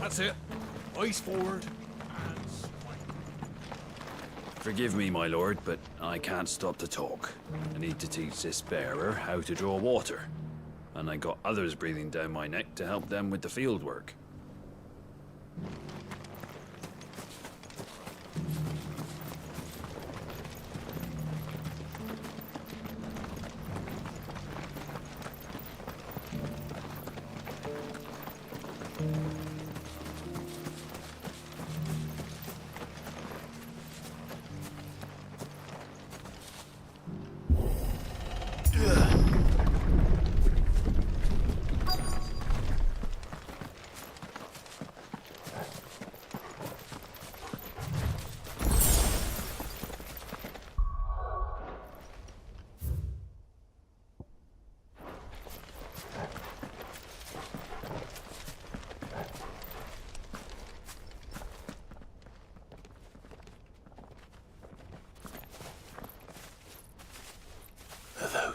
That's it. Eyes forward. Forgive me, my lord, but I can't stop to talk. I need to teach this bearer how to draw water. And I got others breathing down my neck to help them with the field work.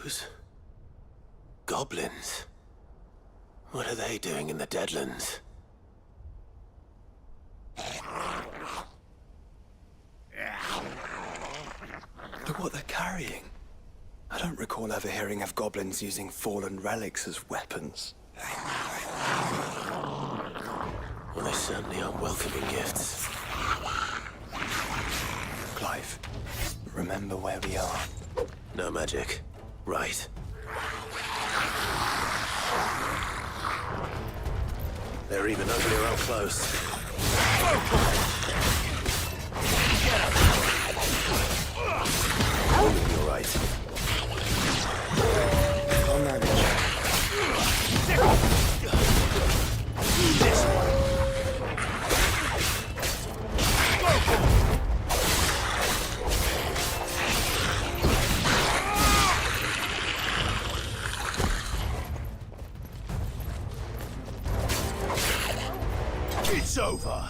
Those goblins. What are they doing in the Deadlands? Look what they're carrying. I don't recall ever hearing of goblins using fallen relics as weapons. Well, they certainly aren't welcoming gifts. Clive, remember where we are. No magic. Right. They're even uglier up close. You're right. I'll manage. This one. It's over.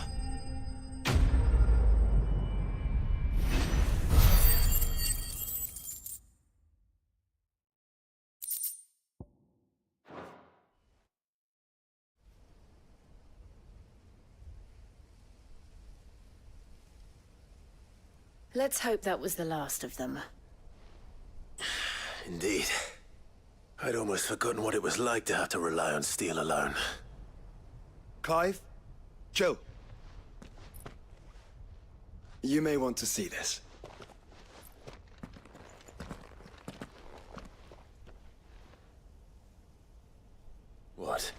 Let's hope that was the last of them. Indeed. I'd almost forgotten what it was like to have to rely on steel alone. Clive, chill. You may want to see this. What?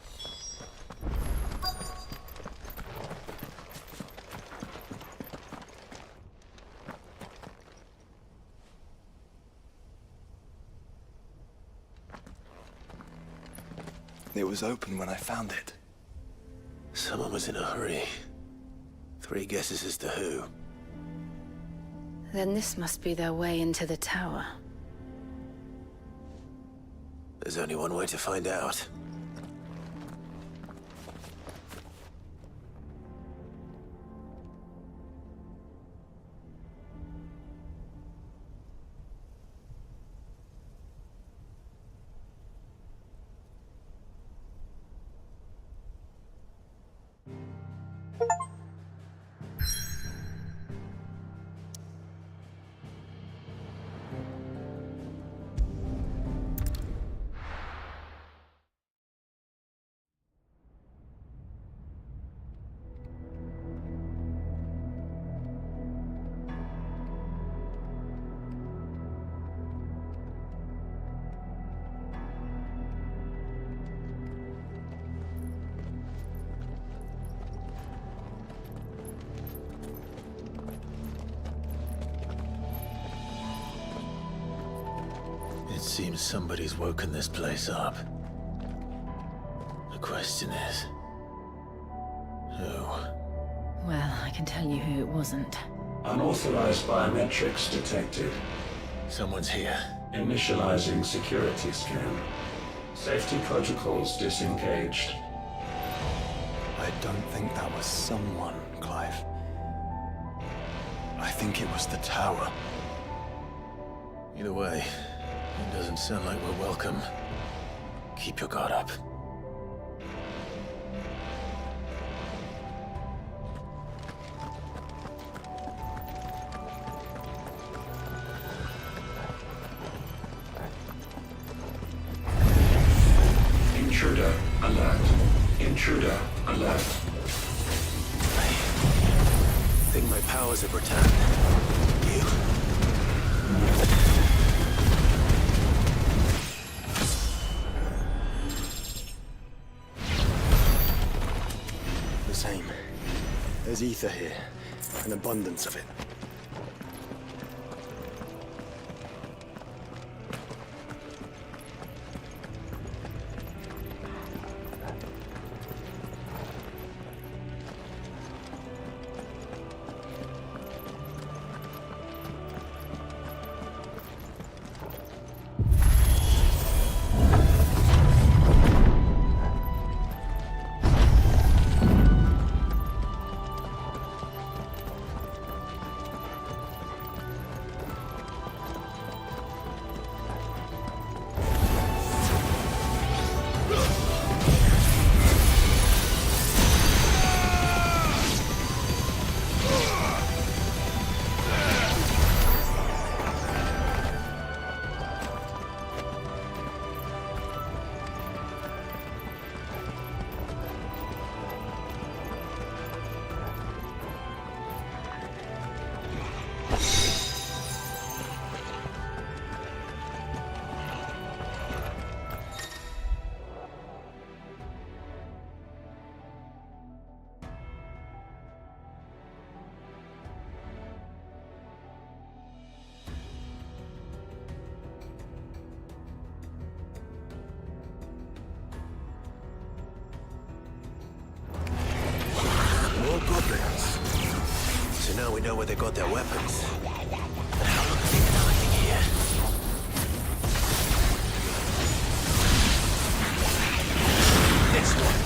It was open when I found it. Someone was in a hurry. 3 guesses as to who. Then this must be their way into the tower. There's only one way to find out. It seems somebody's woken this place up. The question is, who? Well, I can tell you who it wasn't. Unauthorized biometrics detected. Someone's here. Initializing security scan. Safety protocols disengaged. I don't think that was someone, Clive. I think it was the tower. Either way, it doesn't sound like we're welcome. Keep your guard up. Intruder alert. I think my powers have returned. You? The same. There's ether here. An abundance of it. More goblins. So now we know where they got their weapons. But how long have they been hiding here? This one.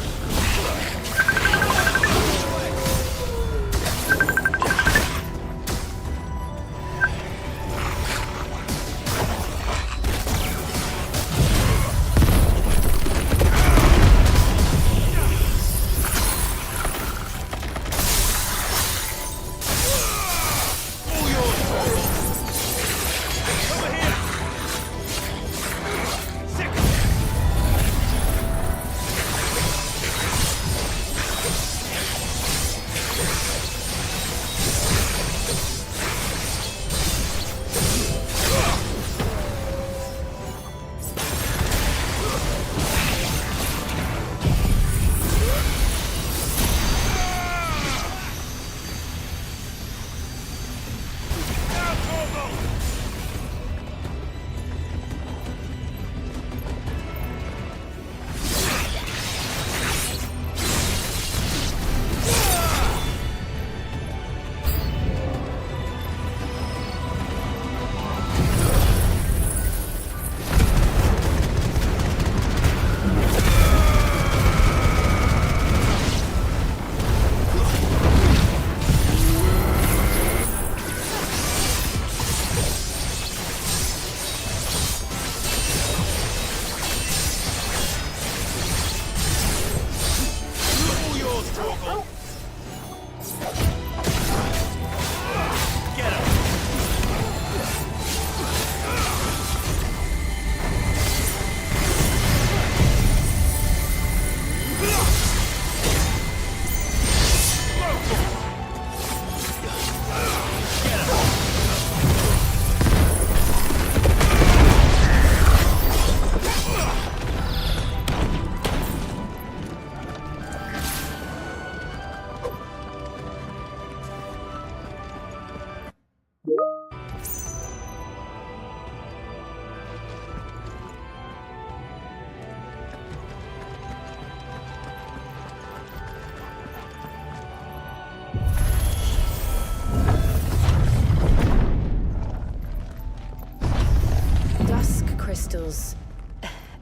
Crystals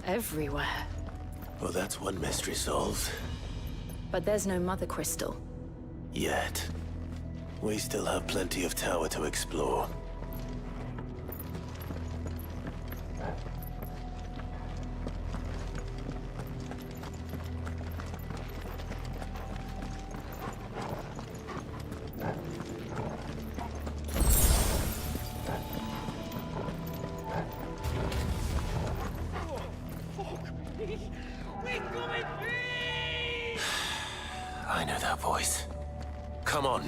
everywhere. Well, that's one mystery solved. But there's no mother crystal. Yet. We still have plenty of tower to explore. that voice. Come on.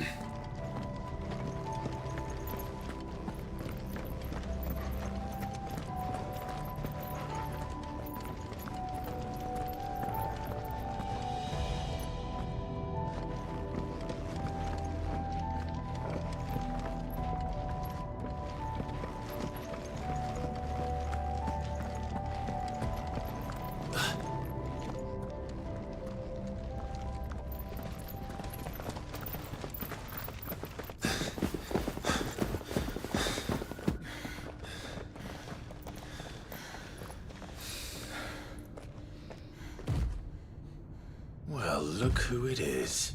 Well, look who it is.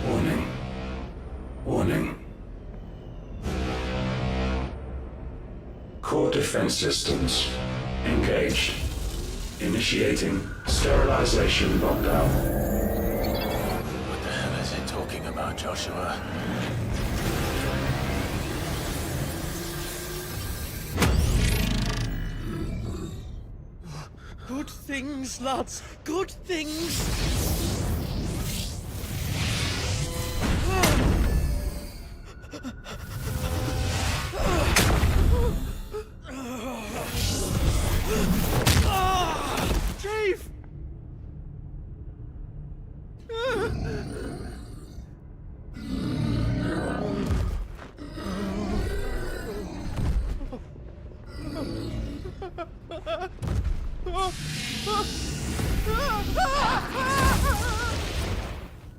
Warning. Warning. Core defense systems engaged. Initiating sterilization lockdown. What the hell is it talking about, Joshua? Good things, lads. Good things. Chief!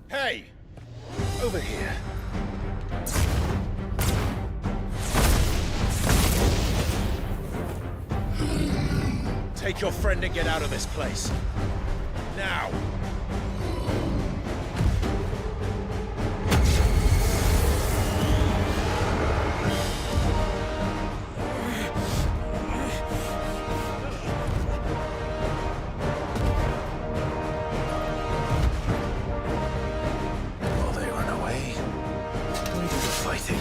Hey! Over here. Take your friend and get out of this place. Now! While they run away, we do the fighting.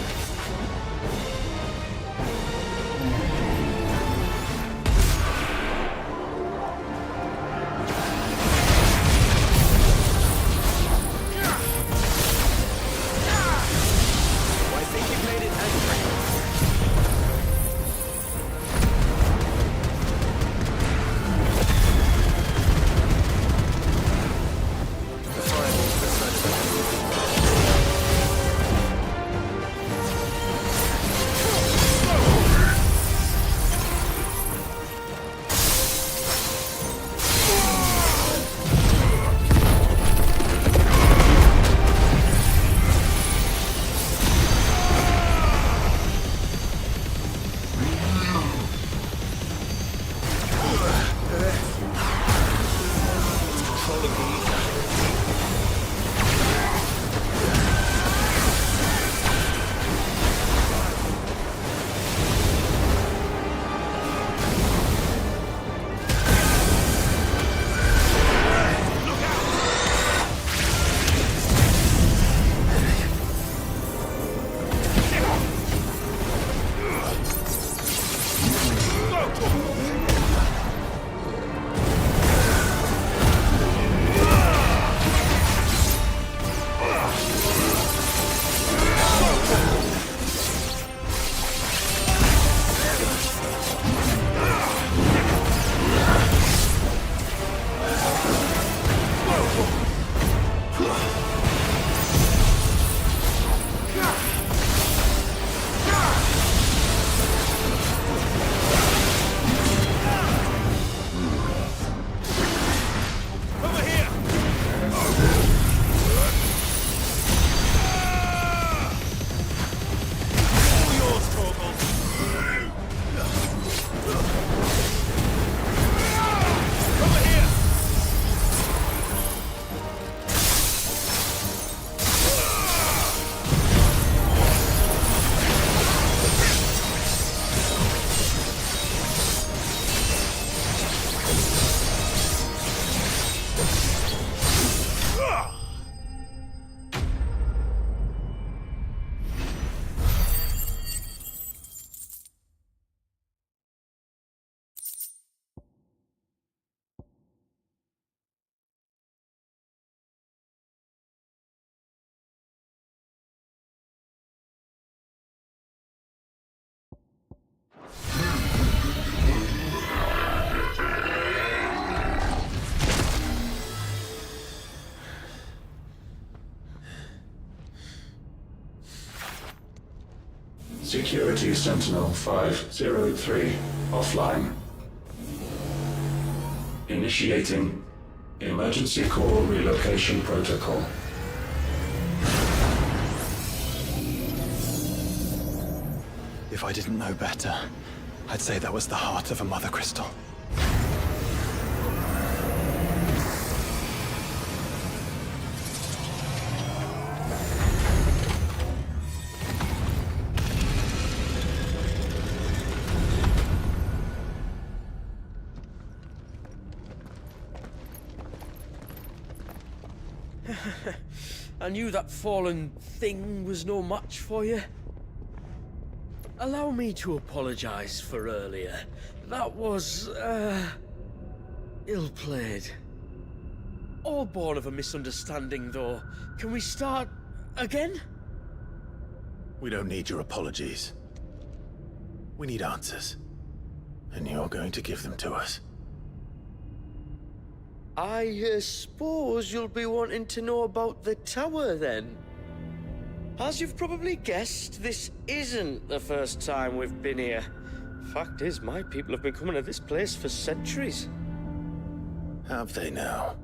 Security Sentinel 503 offline. Initiating Emergency Core Relocation Protocol. If I didn't know better, I'd say that was the heart of a Mother Crystal. I knew that fallen thing was no match for you. Allow me to apologize for earlier. That was, ill-played. All born of a misunderstanding, though. Can we start again? We don't need your apologies. We need answers. And you're going to give them to us. I suppose you'll be wanting to know about the tower, then. As you've probably guessed, this isn't the first time we've been here. Fact is, my people have been coming to this place for centuries. Have they now?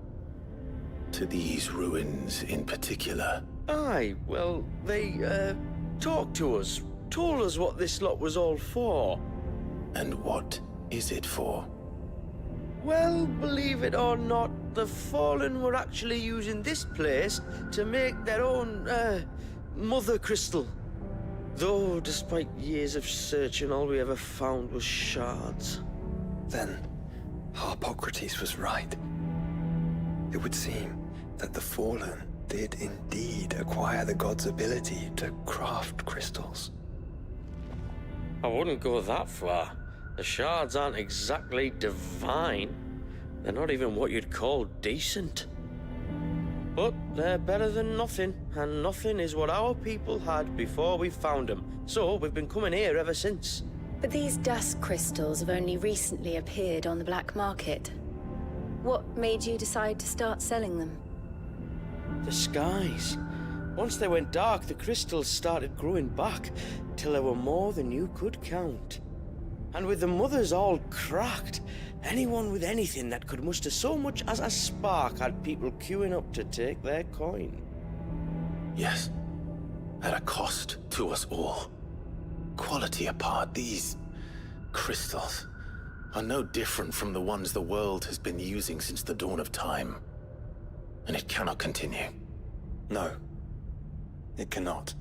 To these ruins in particular? Aye, well, they, talked to us. Told us what this lot was all for. And what is it for? Well, believe it or not, the Fallen were actually using this place to make their own, Mother Crystal. Though, despite years of searching, all we ever found was shards. Then, Harpocrates was right. It would seem that the Fallen did indeed acquire the god's ability to craft crystals. I wouldn't go that far. The shards aren't exactly divine. They're not even what you'd call decent. But they're better than nothing, and nothing is what our people had before we found them. So we've been coming here ever since. But these dust crystals have only recently appeared on the black market. What made you decide to start selling them? The skies. Once they went dark, the crystals started growing back, till there were more than you could count. And with the mothers all cracked, anyone with anything that could muster so much as a spark had people queuing up to take their coin. Yes. At a cost to us all. Quality apart, these crystals are no different from the ones the world has been using since the dawn of time. And it cannot continue. No, it cannot.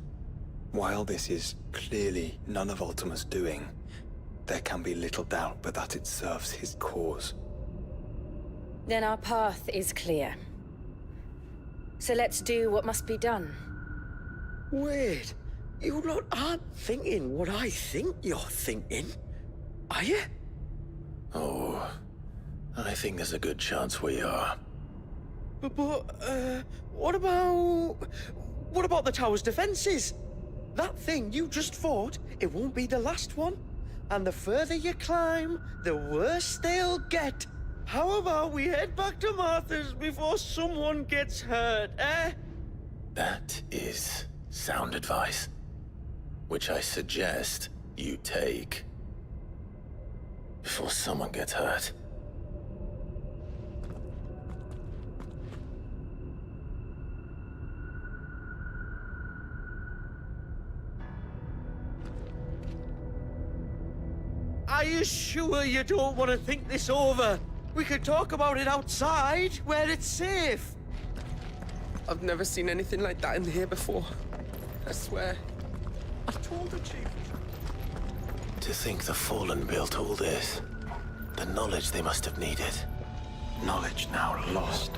While this is clearly none of Ultima's doing, there can be little doubt but that it serves his cause. Then our path is clear. So let's do what must be done. Wait, you lot aren't thinking what I think you're thinking, are you? Oh, I think there's a good chance we are. But, what about the tower's defenses? That thing you just fought, it won't be the last one. And the further you climb, the worse they'll get. How about we head back to Martha's before someone gets hurt, eh? That is sound advice, which I suggest you take before someone gets hurt. Are you sure you don't want to think this over? We could talk about it outside, where it's safe. I've never seen anything like that in here before. I swear. I told the chief. To think the Fallen built all this. The knowledge they must have needed. Knowledge now lost.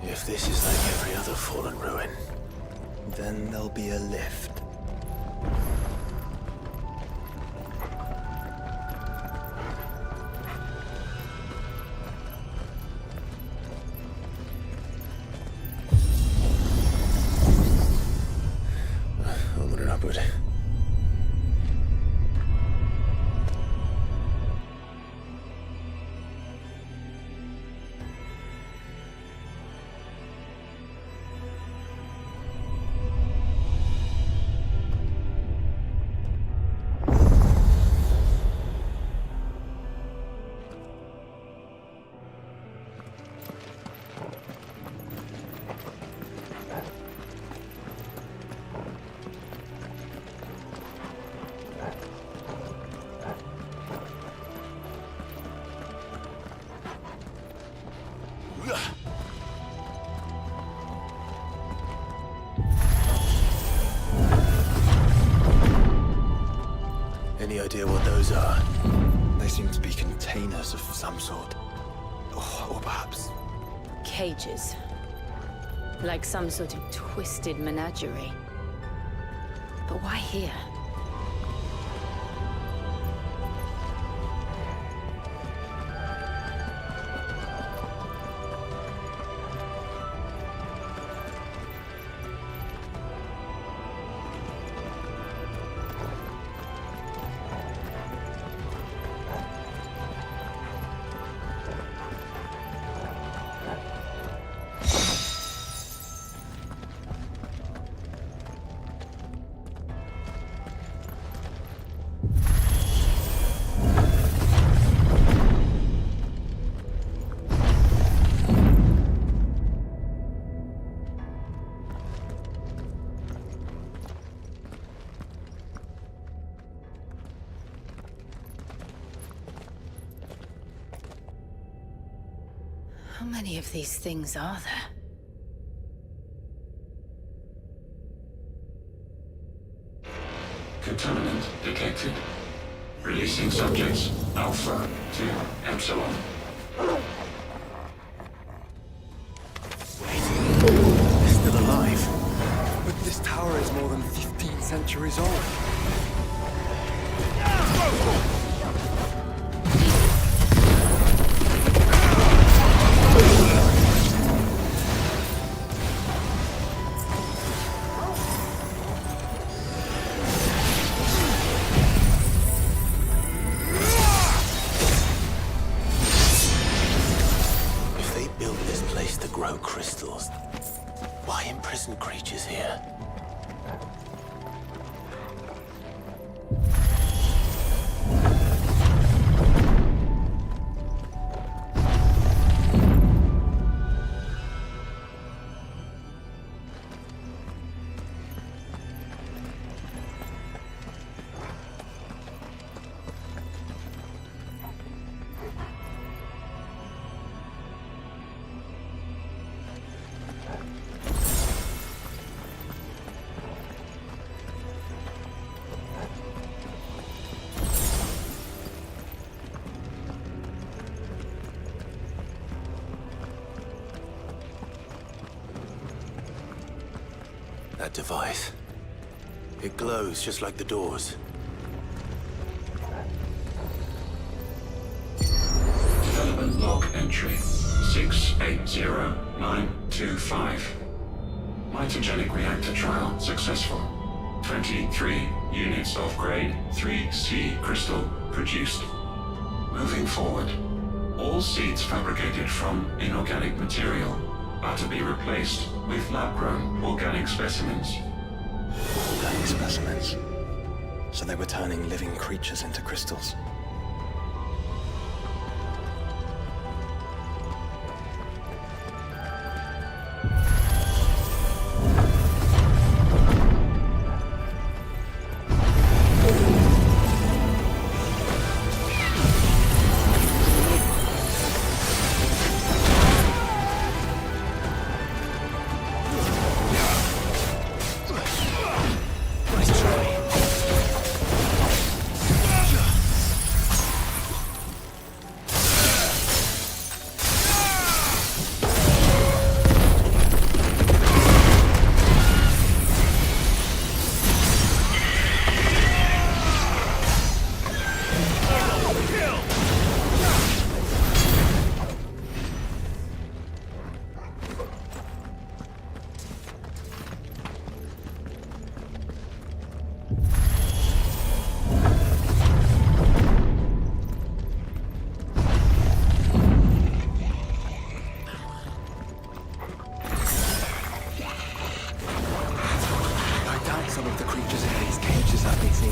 If this is like every other Fallen ruin, Then there'll be a lift. Good. Any idea what those are? They seem to be containers of some sort. Or perhaps... Cages. Like some sort of twisted menagerie. But why here? How many of these things are there? Contaminant detected. Releasing subjects Alpha to Epsilon. They're still alive. But this tower is more than 15 centuries old. If they built this place to grow crystals, why imprison creatures here? That device. It glows just like the doors. Development log entry 680925. Mitogenic reactor trial successful. 23 units of grade 3C crystal produced. Moving forward, all seeds fabricated from inorganic material are to be replaced with lab-grown organic specimens. Organic specimens. So they were turning living creatures into crystals.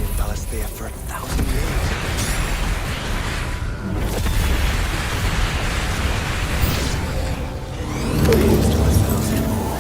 in Valisthea for 1,000 years. Here's to 1,000 more.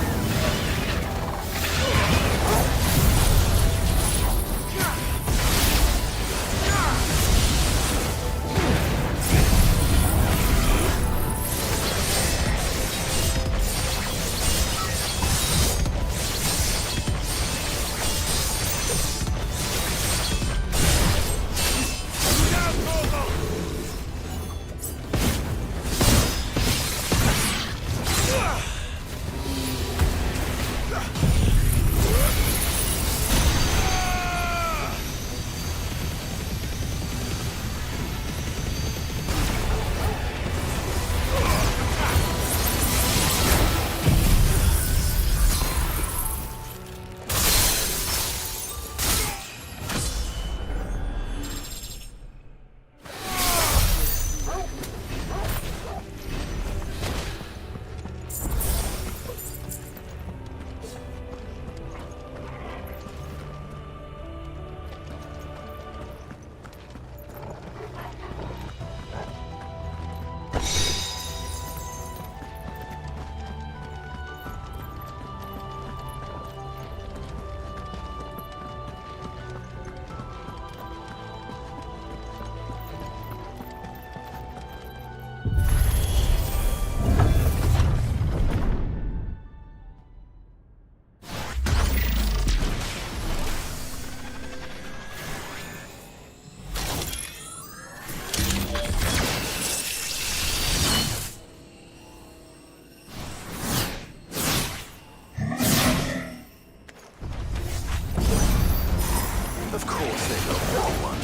Of course they got that one.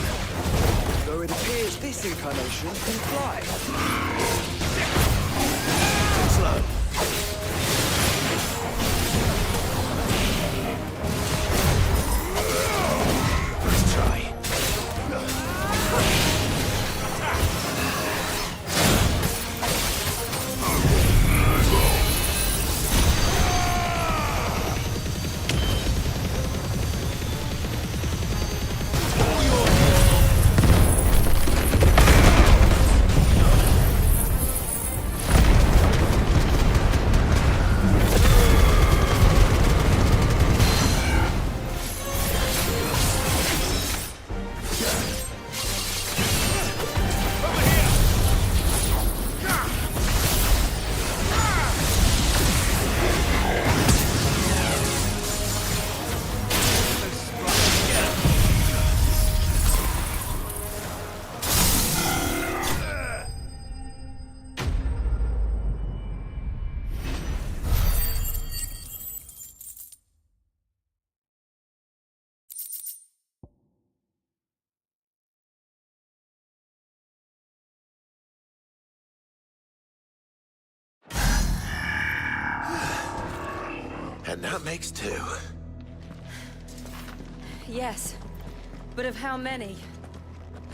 Though it appears this incarnation can fly. Slow. Let's try. And that makes 2. Yes, but of how many?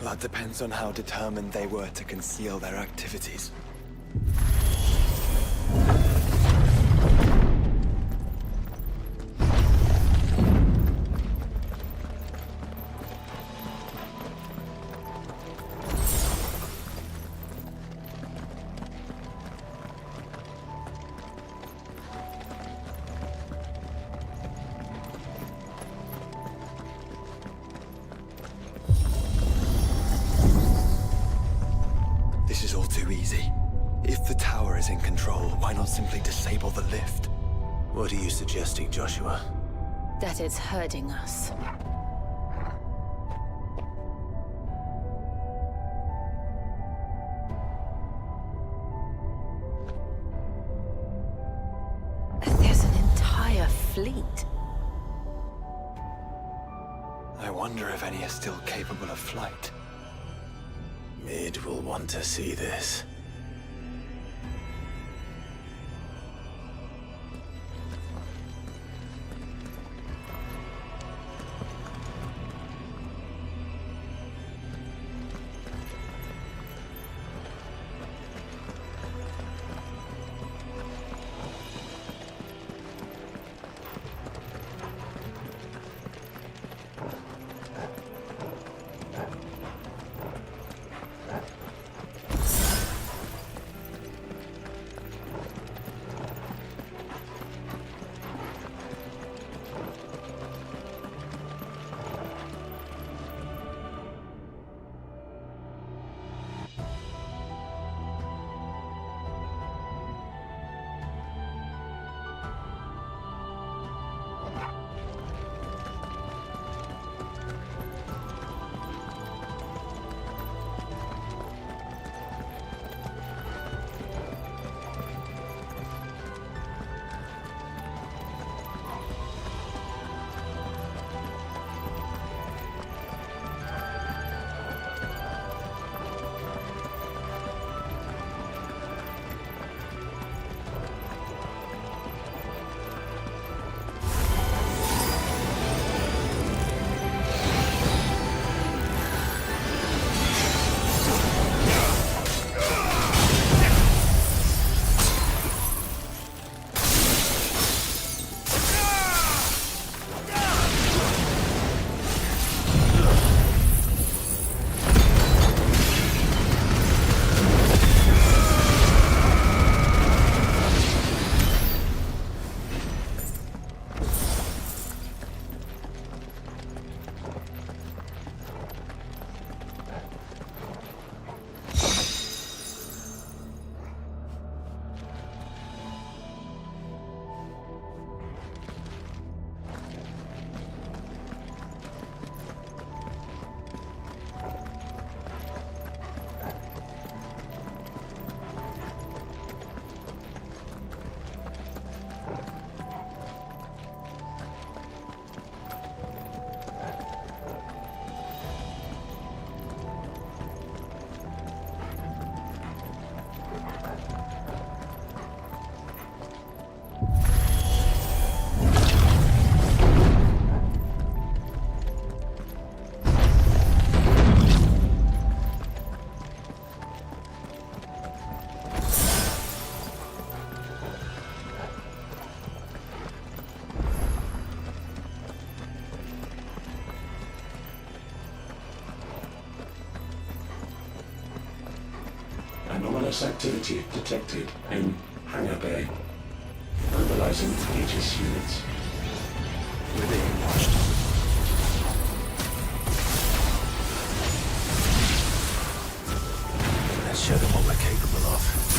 That depends on how determined they were to conceal their activities. This is all too easy. If the tower is in control, why not simply disable the lift? What are you suggesting, Joshua? That it's hurting us. There's an entire fleet. I wonder if any are still capable of flight. Mid will want to see this. Anomalous activity detected in Hangar Bay. Mobilizing Aegis units. We're being watched. Let's show them what we're capable of.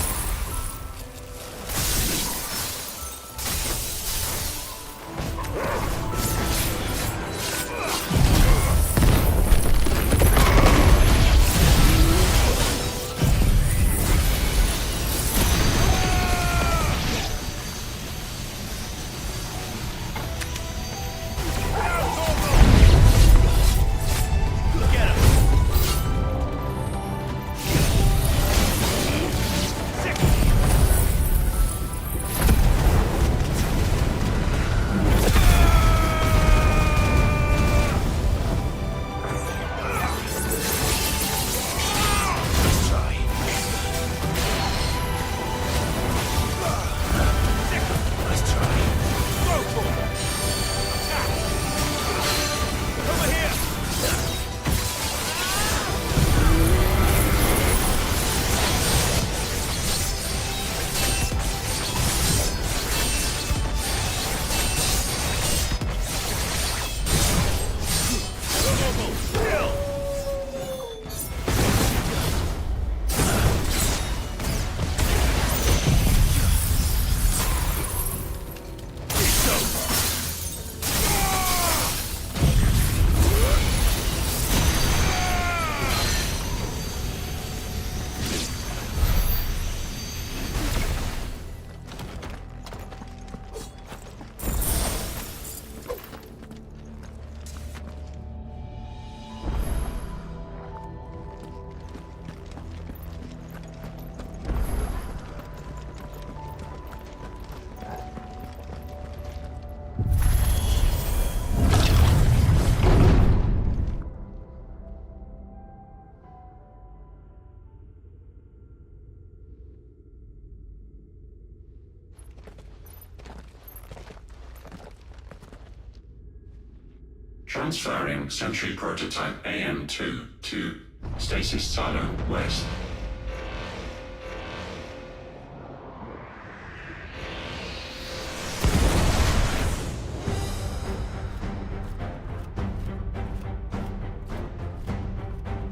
Transferring Sentry Prototype AM2 to Stasis Silo West.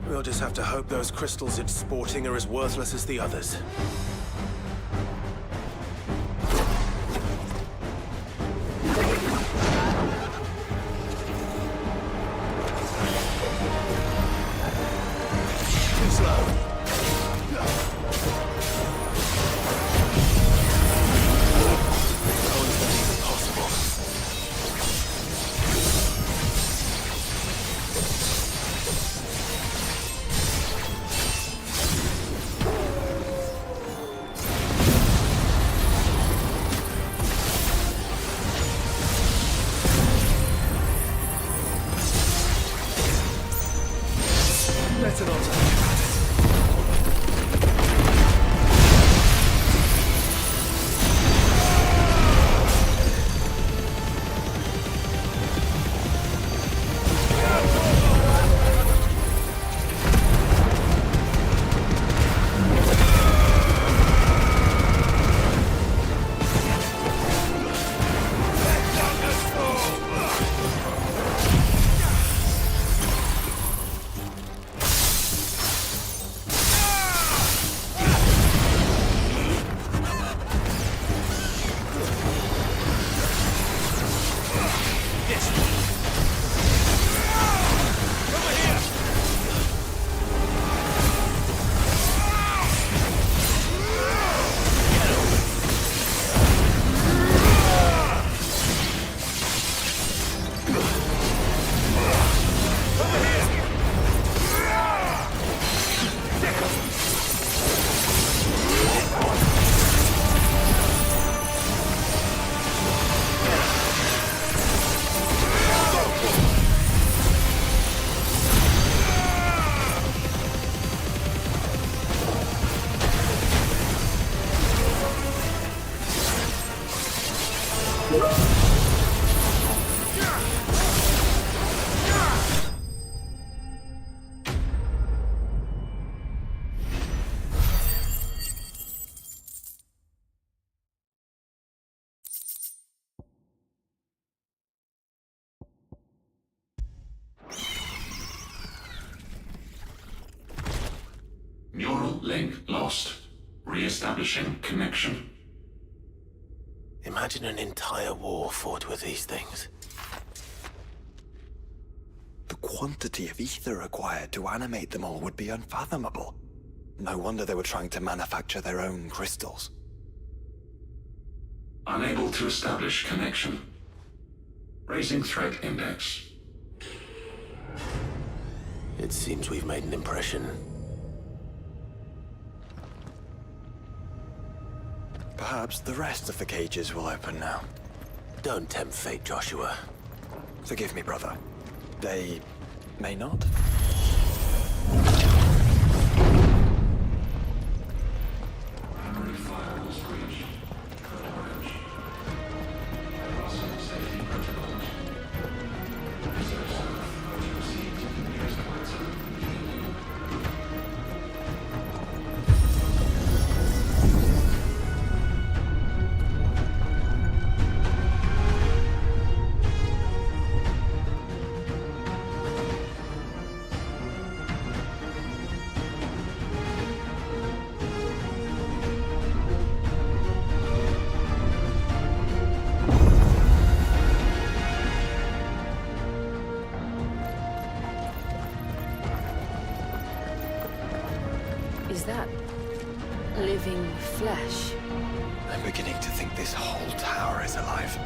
We'll just have to hope those crystals it's sporting are as worthless as the others. Link lost. Re-establishing connection. Imagine an entire war fought with these things. The quantity of ether required to animate them all would be unfathomable. No wonder they were trying to manufacture their own crystals. Unable to establish connection. Raising threat index. It seems we've made an impression. Perhaps the rest of the cages will open now. Don't tempt fate, Joshua. Forgive me, brother. They may not? Is that living flesh? I'm beginning to think this whole tower is alive.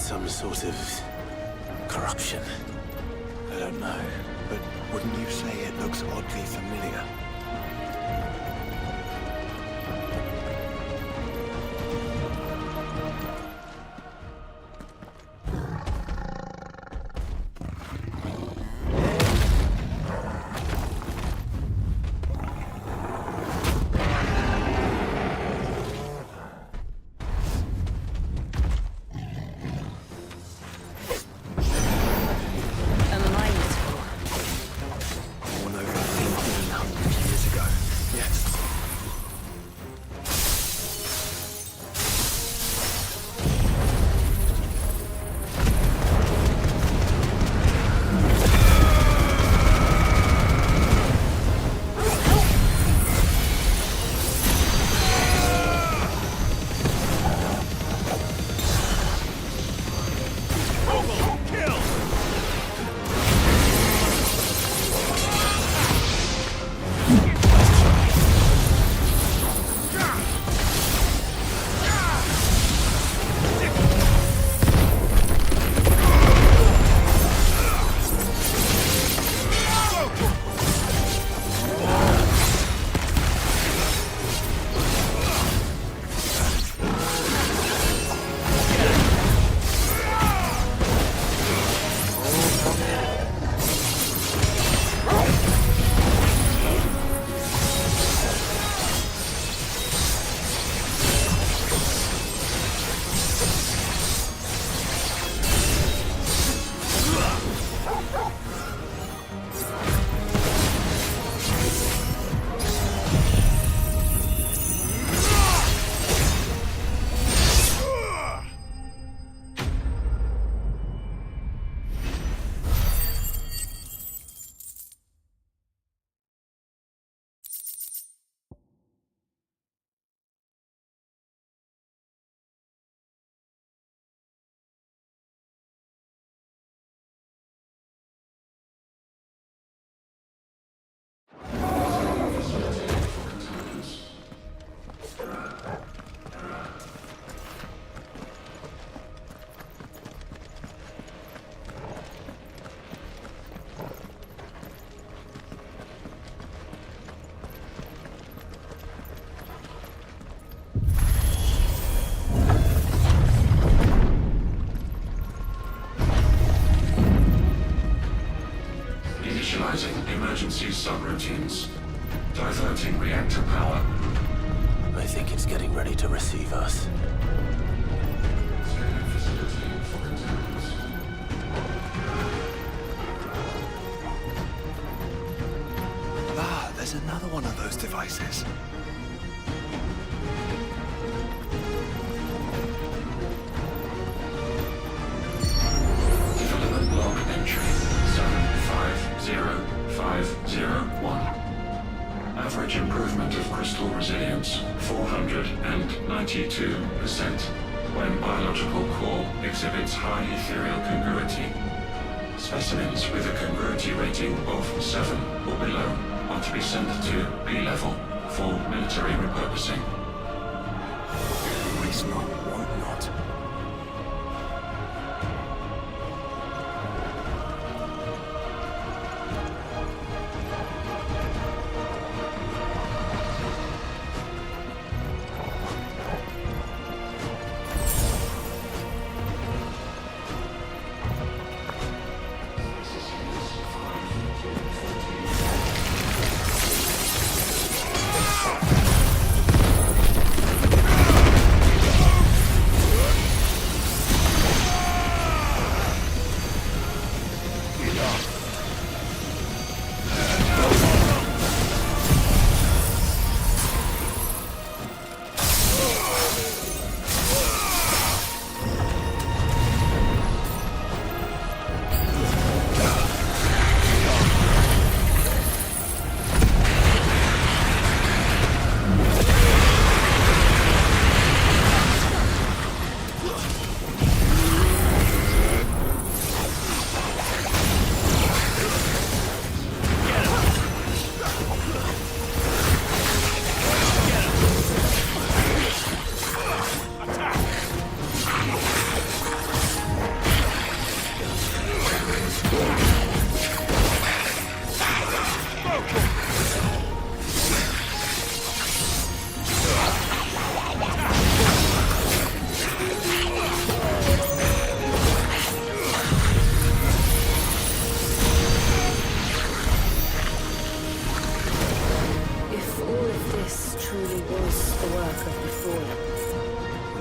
some sort of corruption. I don't know, but wouldn't you say it looks oddly familiar? subroutines. Diverting reactor power. I think it's getting ready to receive us. Scanning facility for contaminants. Ah, there's another one of those devices. Development log entry 750501. Average improvement of crystal resilience 492% when biological core exhibits high ethereal congruity. Specimens with a congruity rating of 7 or below are to be sent to B level for military repurposing. Waste not, want not.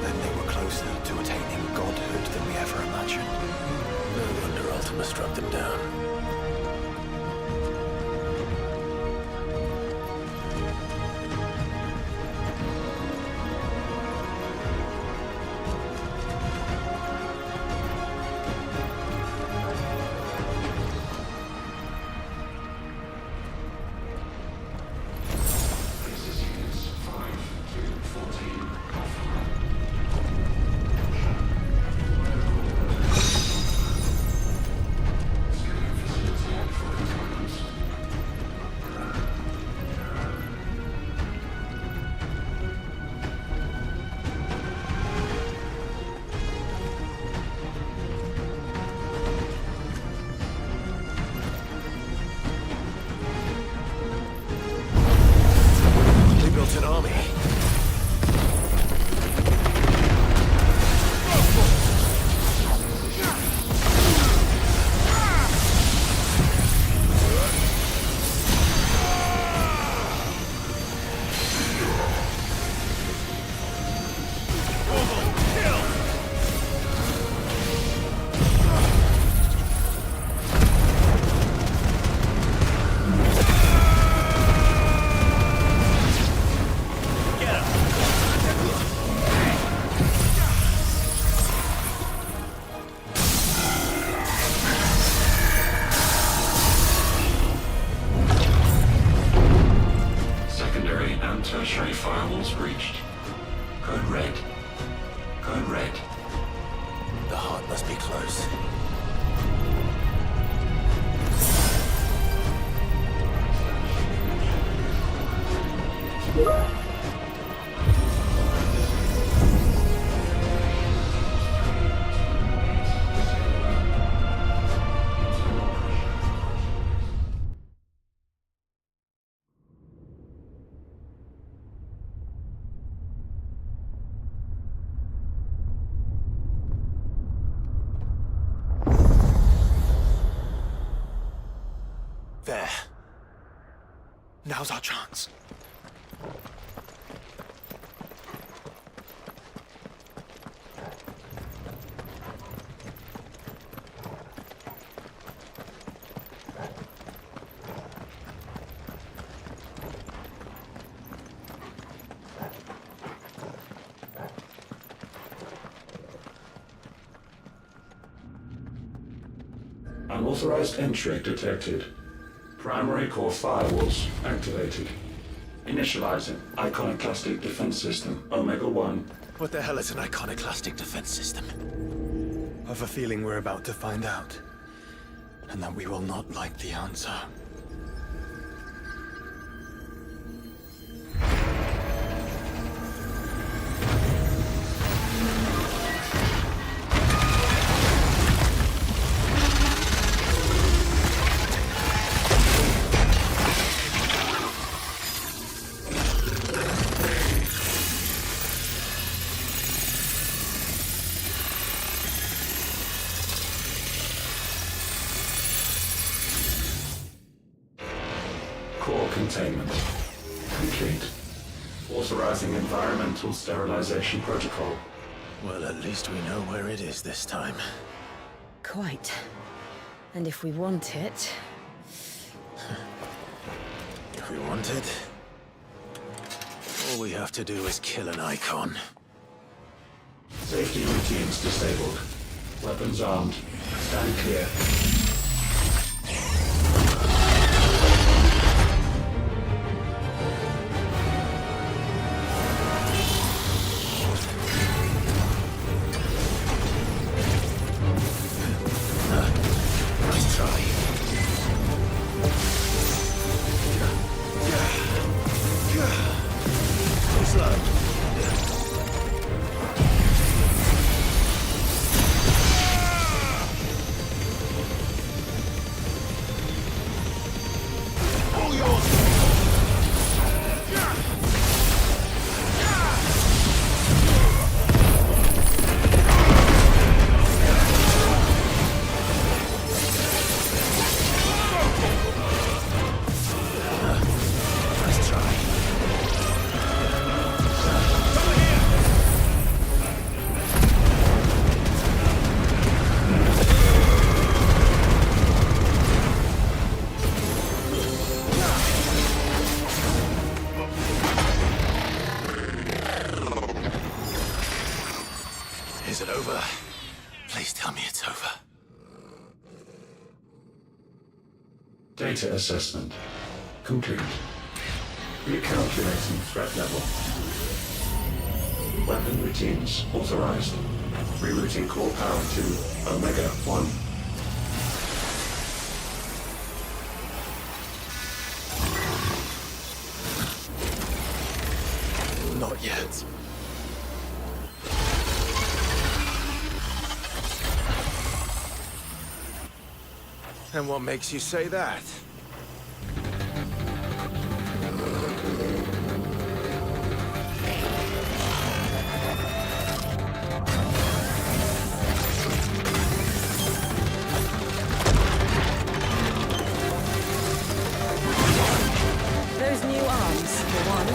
Then they were closer to attaining godhood than we ever imagined. No wonder Ultima struck them down. An army. Tertiary firewalls breached. Code red. Code red. The heart must be close. There. Now's our chance. Unauthorized entry detected. Primary core firewalls activated. Initializing iconoclastic defense system Omega-1. What the hell is an iconoclastic defense system? I've a feeling we're about to find out. And that we will not like the answer. Core containment complete. Authorizing environmental sterilization protocol. Well, at least we know where it is this time. Quite. And if we want it... If we want it, all we have to do is kill an icon. Safety routines disabled. Weapons armed. Stand clear. Nice try. Too slow. All yours. Nice try. Is it over? Please tell me it's over. Data assessment complete. Recalculating threat level. Weapon routines authorized. Rerouting core power to Omega-1. Not yet. And what makes you say that? Those new arms, for one.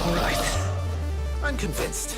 All right. I'm convinced.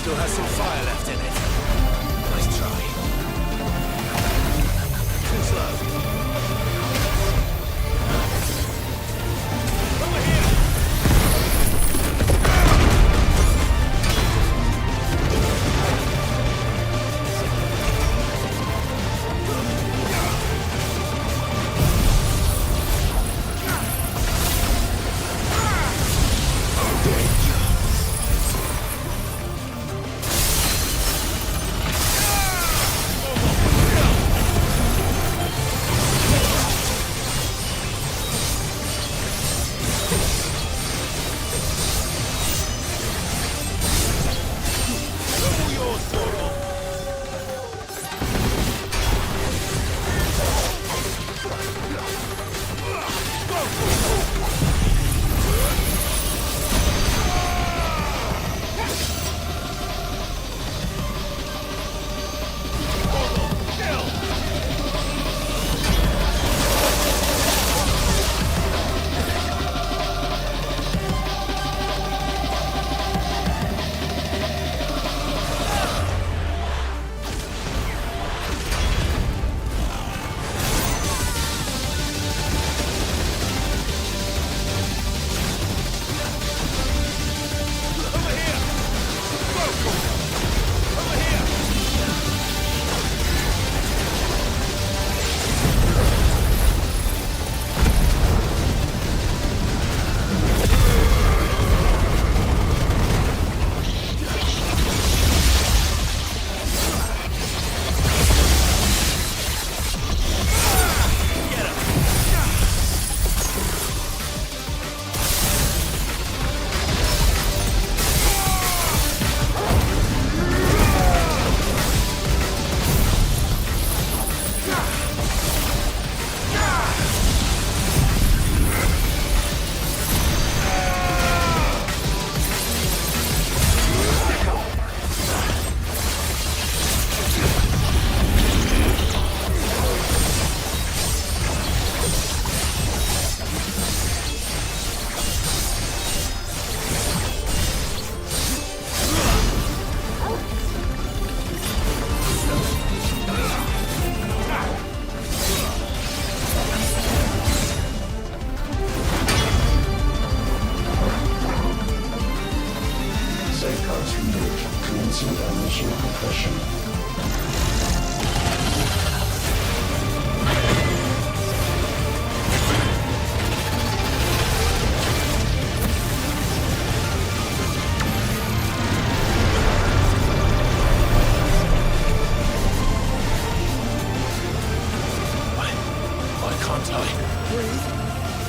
still has some fire left in it. Nice try. Too slow. Over here!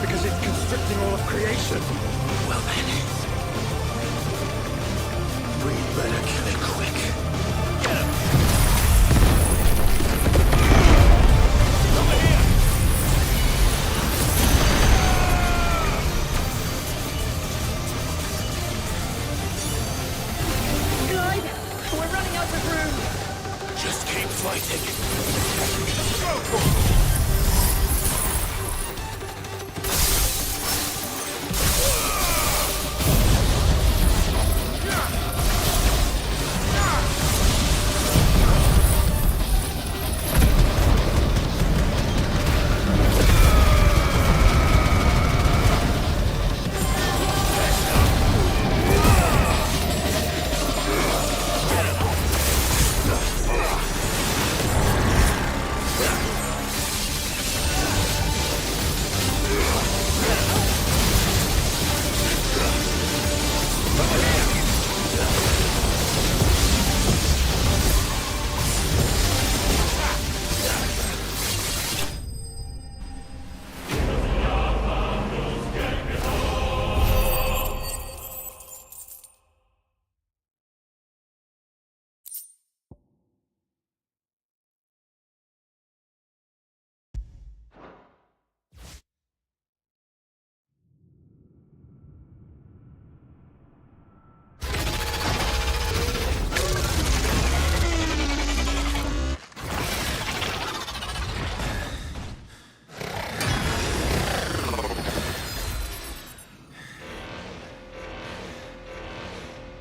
Because it's constricting all of creation. Well then. We better kill it quick. Get him! Over here! Glide! We're running out of room! Just keep fighting. Go!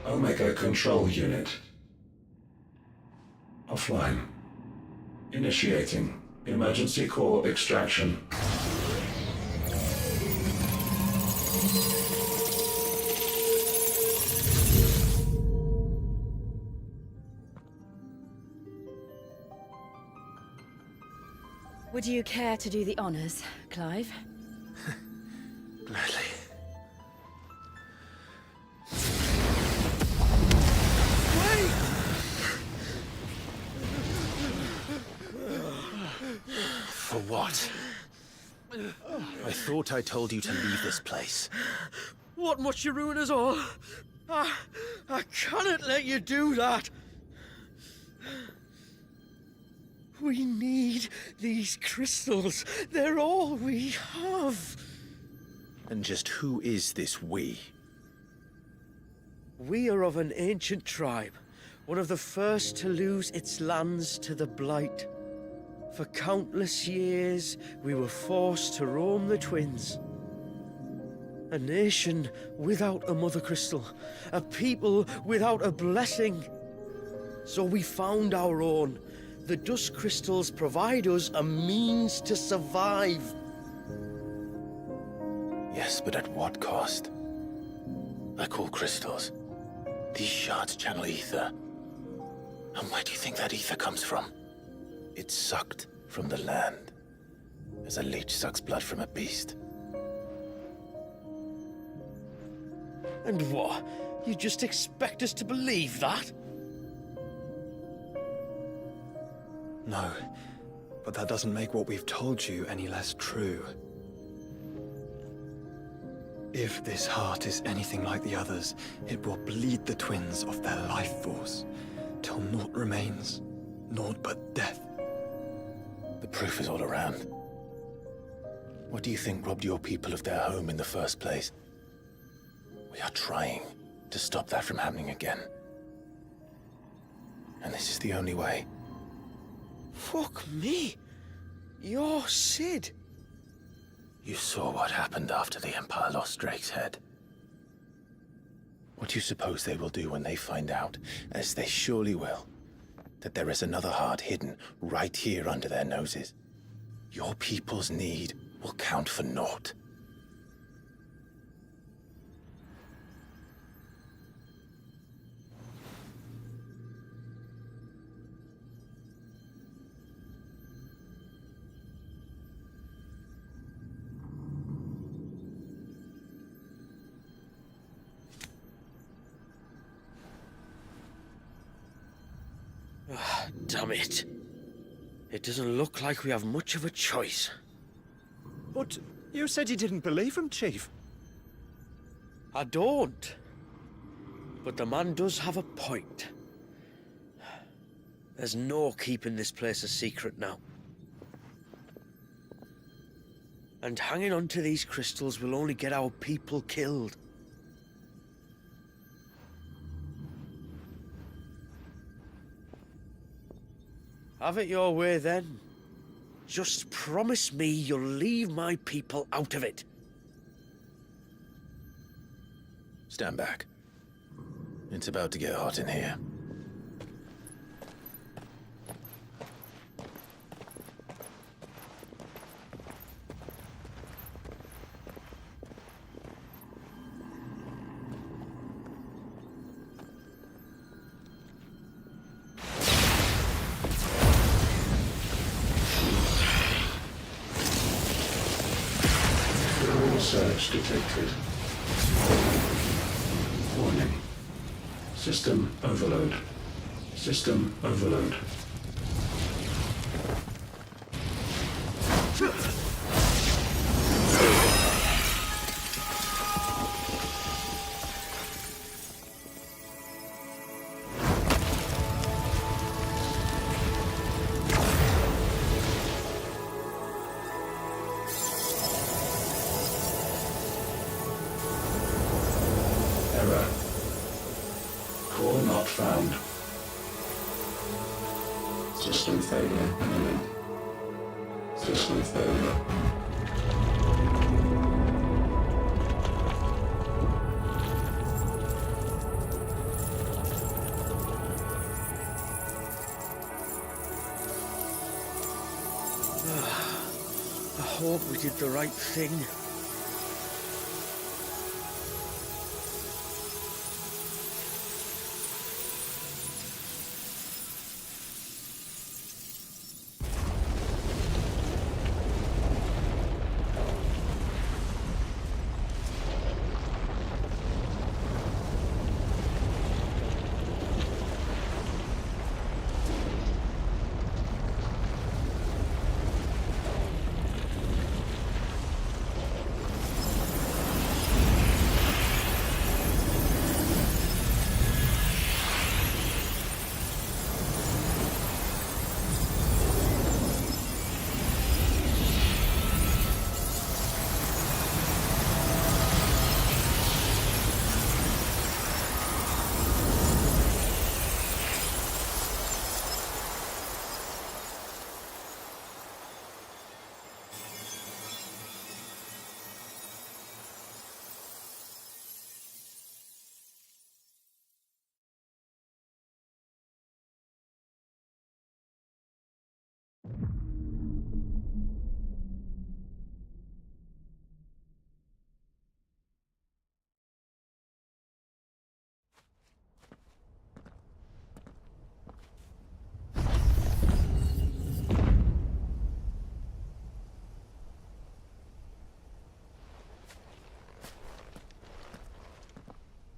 Omega Control Unit. Offline. Initiating emergency core extraction. Would you care to do the honors, Clive? Gladly. For what? I thought I told you to leave this place. What must you ruin us all? I cannot let you do that. We need these crystals. They're all we have. And just who is this we? We are of an ancient tribe, one of the first to lose its lands to the Blight. For countless years, we were forced to roam the Twins. A nation without a Mother Crystal, a people without a blessing. So we found our own. The dust crystals provide us a means to survive. Yes, but at what cost? Like all crystals, these shards channel ether. And where do you think that ether comes from? It's sucked from the land, as a leech sucks blood from a beast. And what? You just expect us to believe that? No, but that doesn't make what we've told you any less true. If this heart is anything like the others, it will bleed the twins of their life force, till naught remains, naught but death. The proof is all around. What do you think robbed your people of their home in the first place? We are trying to stop that from happening again. And this is the only way. Fuck me. You're Sid. You saw what happened after the Empire lost Drake's head. What do you suppose they will do when they find out, as they surely will, that there is another heart hidden right here under their noses? Your people's need will count for naught. Damn it. It doesn't look like we have much of a choice. But you said you didn't believe him, Chief. I don't. But the man does have a point. There's no keeping this place a secret now. And hanging on to these crystals will only get our people killed. Have it your way then. Just promise me you'll leave my people out of it. Stand back. It's about to get hot in here. Surge detected. Warning. System overload. System overload. Error. Core not found. System failure imminent. System failure. hope we did the right thing.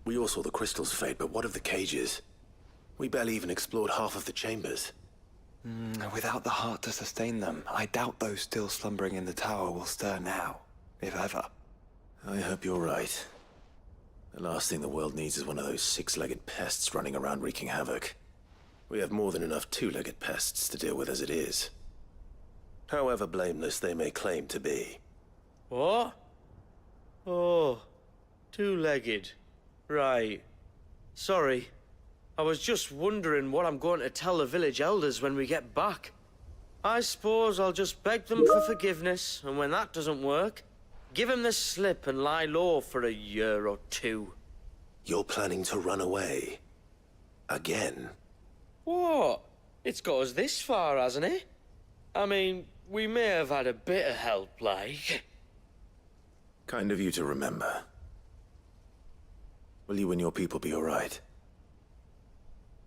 We all saw the crystals fade, but what of the cages? We barely even explored half of the chambers. Without the heart to sustain them, I doubt those still slumbering in the tower will stir now, if ever. I hope you're right. The last thing the world needs is one of those six-legged pests running around wreaking havoc. We have more than enough two-legged pests to deal with as it is. However blameless they may claim to be. What? Oh, two-legged. Right. Sorry. I was just wondering what I'm going to tell the village elders when we get back. I suppose I'll just beg them for forgiveness, and when that doesn't work, give them the slip and lie low for a year or two. You're planning to run away? Again? What? It's got us this far, hasn't it? I mean, we may have had a bit of help, like. Kind of you to remember. Will you and your people be all right?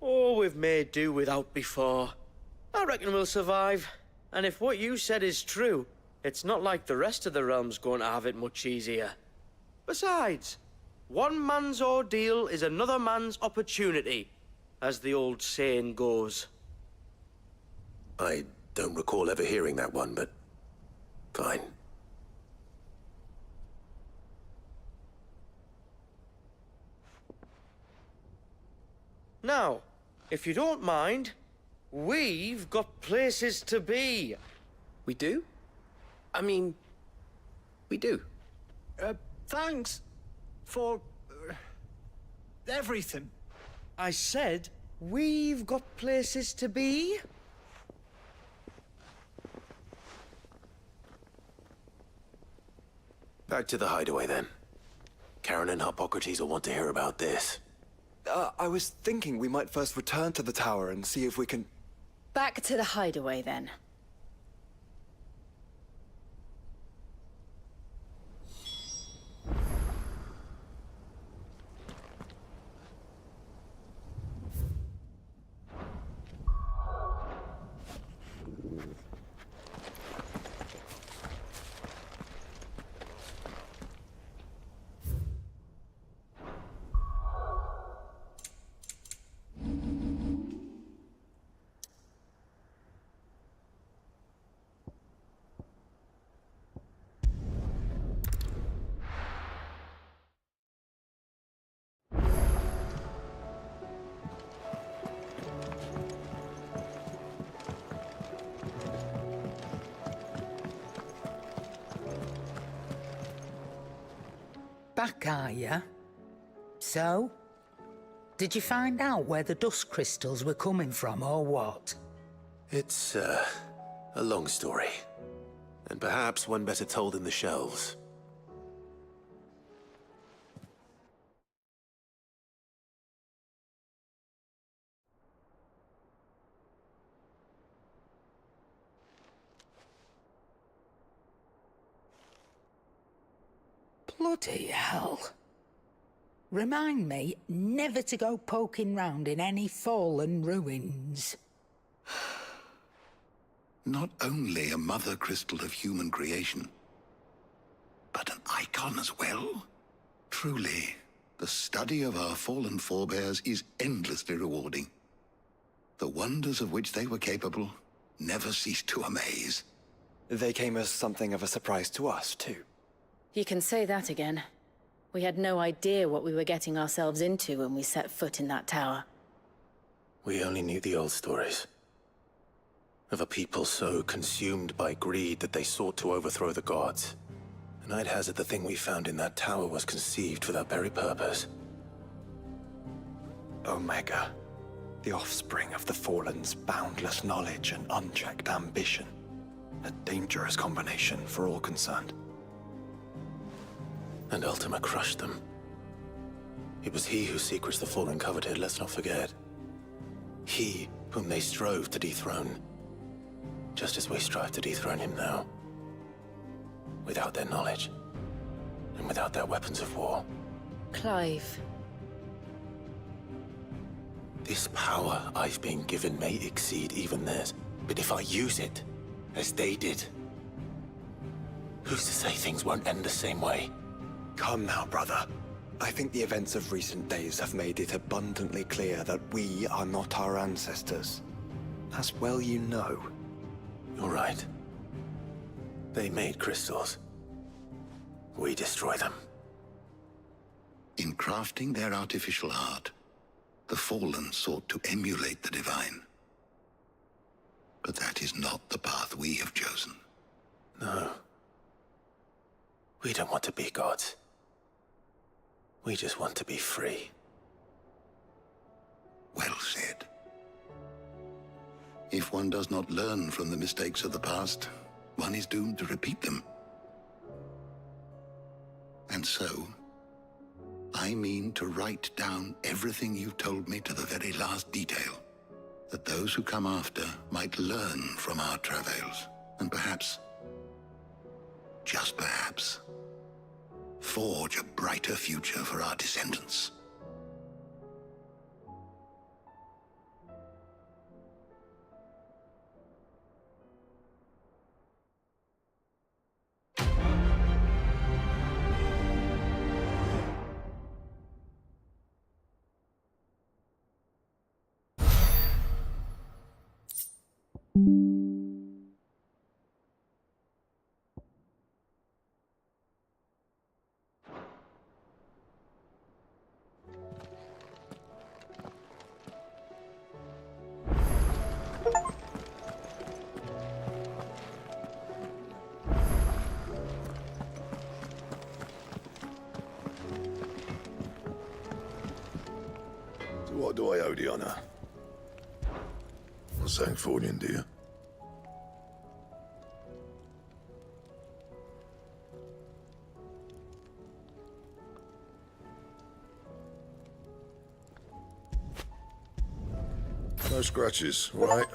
Oh, we've made do without before. I reckon we'll survive. And if what you said is true, it's not like the rest of the realm's going to have it much easier. Besides, one man's ordeal is another man's opportunity, as the old saying goes. I don't recall ever hearing that one, but fine. Now, if you don't mind, we've got places to be. We do? I mean, we do. Thanks for everything. I said, we've got places to be. Back to the hideaway, then. Karen and Hippocrates will want to hear about this. I was thinking we might first return to the tower and see if we can... Back to the hideaway, then. Back, are ya? So? Did you find out where the dust crystals were coming from, or what? It's, a long story. And perhaps one better told in the shelves. Bloody hell. Remind me never to go poking round in any fallen ruins. Not only a mother crystal of human creation, but an icon as well. Truly, the study of our fallen forebears is endlessly rewarding. The wonders of which they were capable never cease to amaze. They came as something of a surprise to us, too. You can say that again. We had no idea what we were getting ourselves into when we set foot in that tower. We only knew the old stories. Of a people so consumed by greed that they sought to overthrow the gods. And I'd hazard the thing we found in that tower was conceived for that very purpose. Omega. The offspring of the Fallen's boundless knowledge and unchecked ambition. A dangerous combination for all concerned. And Ultima crushed them. It was he whose secrets the Fallen coveted, let's not forget. He whom they strove to dethrone. Just as we strive to dethrone him now. Without their knowledge. And without their weapons of war. Clive. This power I've been given may exceed even theirs. But if I use it, as they did, who's to say things won't end the same way? Come now, brother. I think the events of recent days have made it abundantly clear that we are not our ancestors. As well you know. You're right. They made crystals. We destroy them. In crafting their artificial art, the Fallen sought to emulate the divine. But that is not the path we have chosen. No. We don't want to be gods. We just want to be free. Well said. If one does not learn from the mistakes of the past, one is doomed to repeat them. And so, I mean to write down everything you've told me to the very last detail, that those who come after might learn from our travails, and perhaps, just perhaps, forge a brighter future for our descendants. What do I owe the honor? Not saying Fordian, do you? No scratches, right?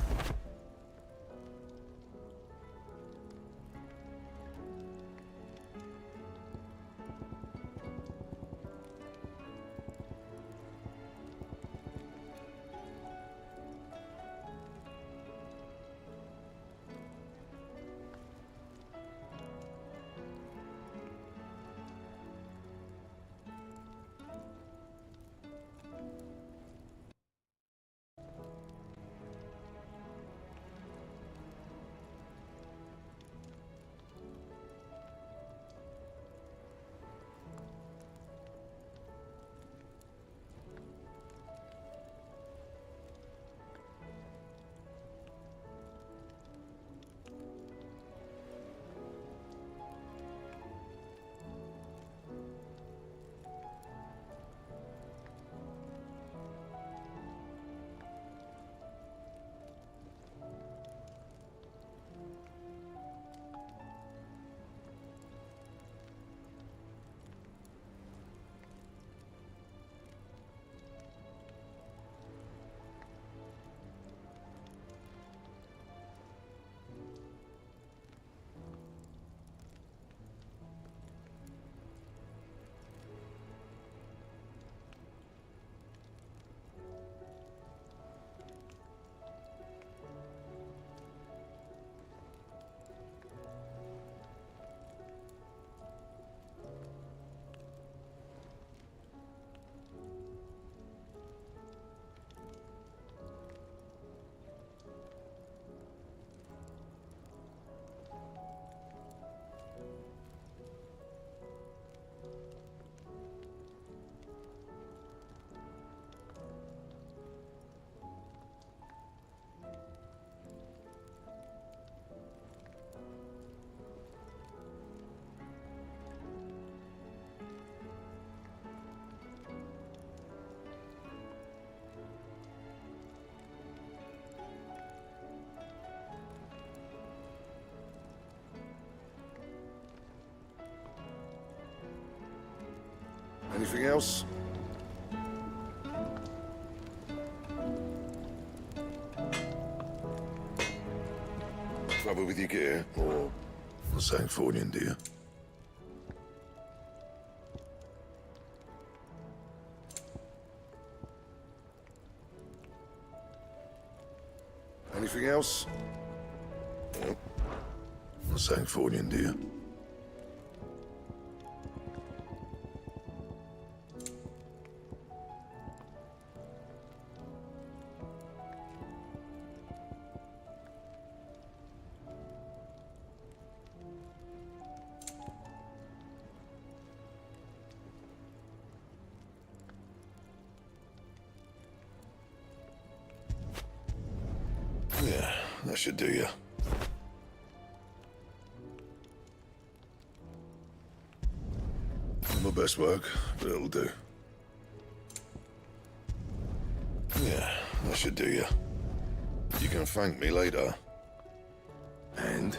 Anything else? Trouble with your gear, or something for you, dear? Anything else? Something for you, dear? Yeah, that should do you. Not my best work, but it'll do. Yeah, that should do you. You can thank me later. And?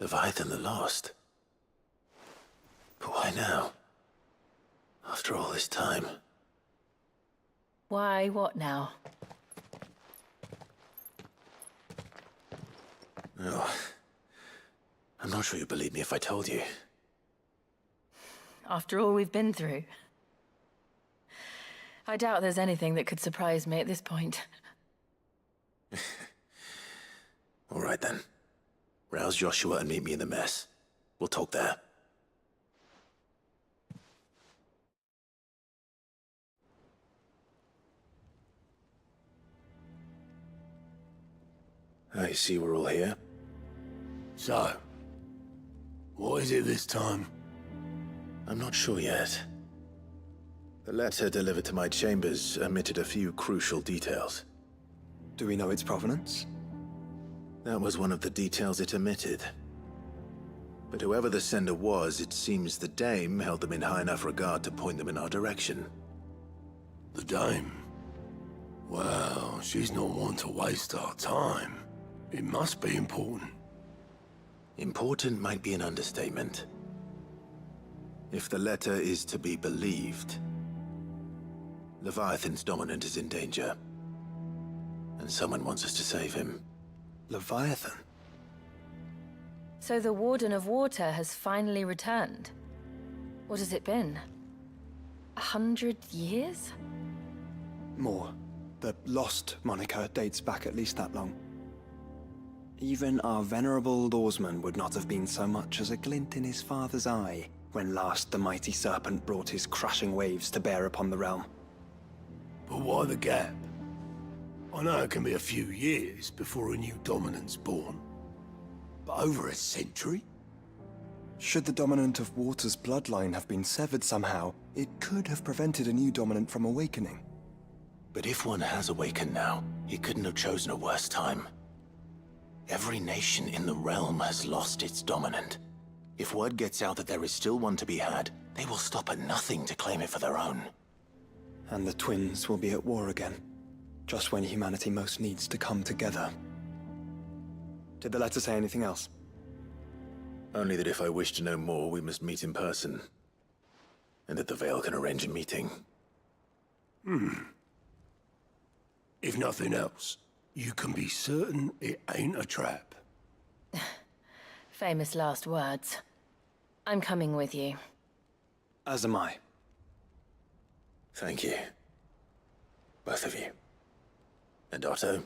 Leviathan the Lost. But why now? After all this time. Why, what now? Oh, I'm not sure you'd believe me if I told you. After all we've been through. I doubt there's anything that could surprise me at this point. All right then. Rouse Joshua and meet me in the mess. We'll talk there. I see we're all here. So, what is it this time? I'm not sure yet. The letter delivered to my chambers omitted a few crucial details. Do we know its provenance? That was one of the details it omitted. But whoever the sender was, it seems the Dame held them in high enough regard to point them in our direction. The Dame? Well, she's not one to waste our time. It must be important. Important might be an understatement. If the letter is to be believed, Leviathan's dominant is in danger. And someone wants us to save him. Leviathan? So the Warden of Water has finally returned. What has it been? 100 years? More. The Lost moniker dates back at least that long. Even our venerable lawsman would not have been so much as a glint in his father's eye when last the mighty serpent brought his crashing waves to bear upon the realm. But why the gap? I know it can be a few years before a new dominant's born. But over a century? Should the dominant of Water's bloodline have been severed somehow, it could have prevented a new dominant from awakening. But if one has awakened now, he couldn't have chosen a worse time. Every nation in the realm has lost its dominant. If word gets out that there is still one to be had, they will stop at nothing to claim it for their own. And the twins will be at war again, just when humanity most needs to come together. Did the letter say anything else? Only that if I wish to know more, we must meet in person. And that the Veil can arrange a meeting. If nothing else, you can be certain it ain't a trap. Famous last words. I'm coming with you. As am I. Thank you. Both of you. And Otto?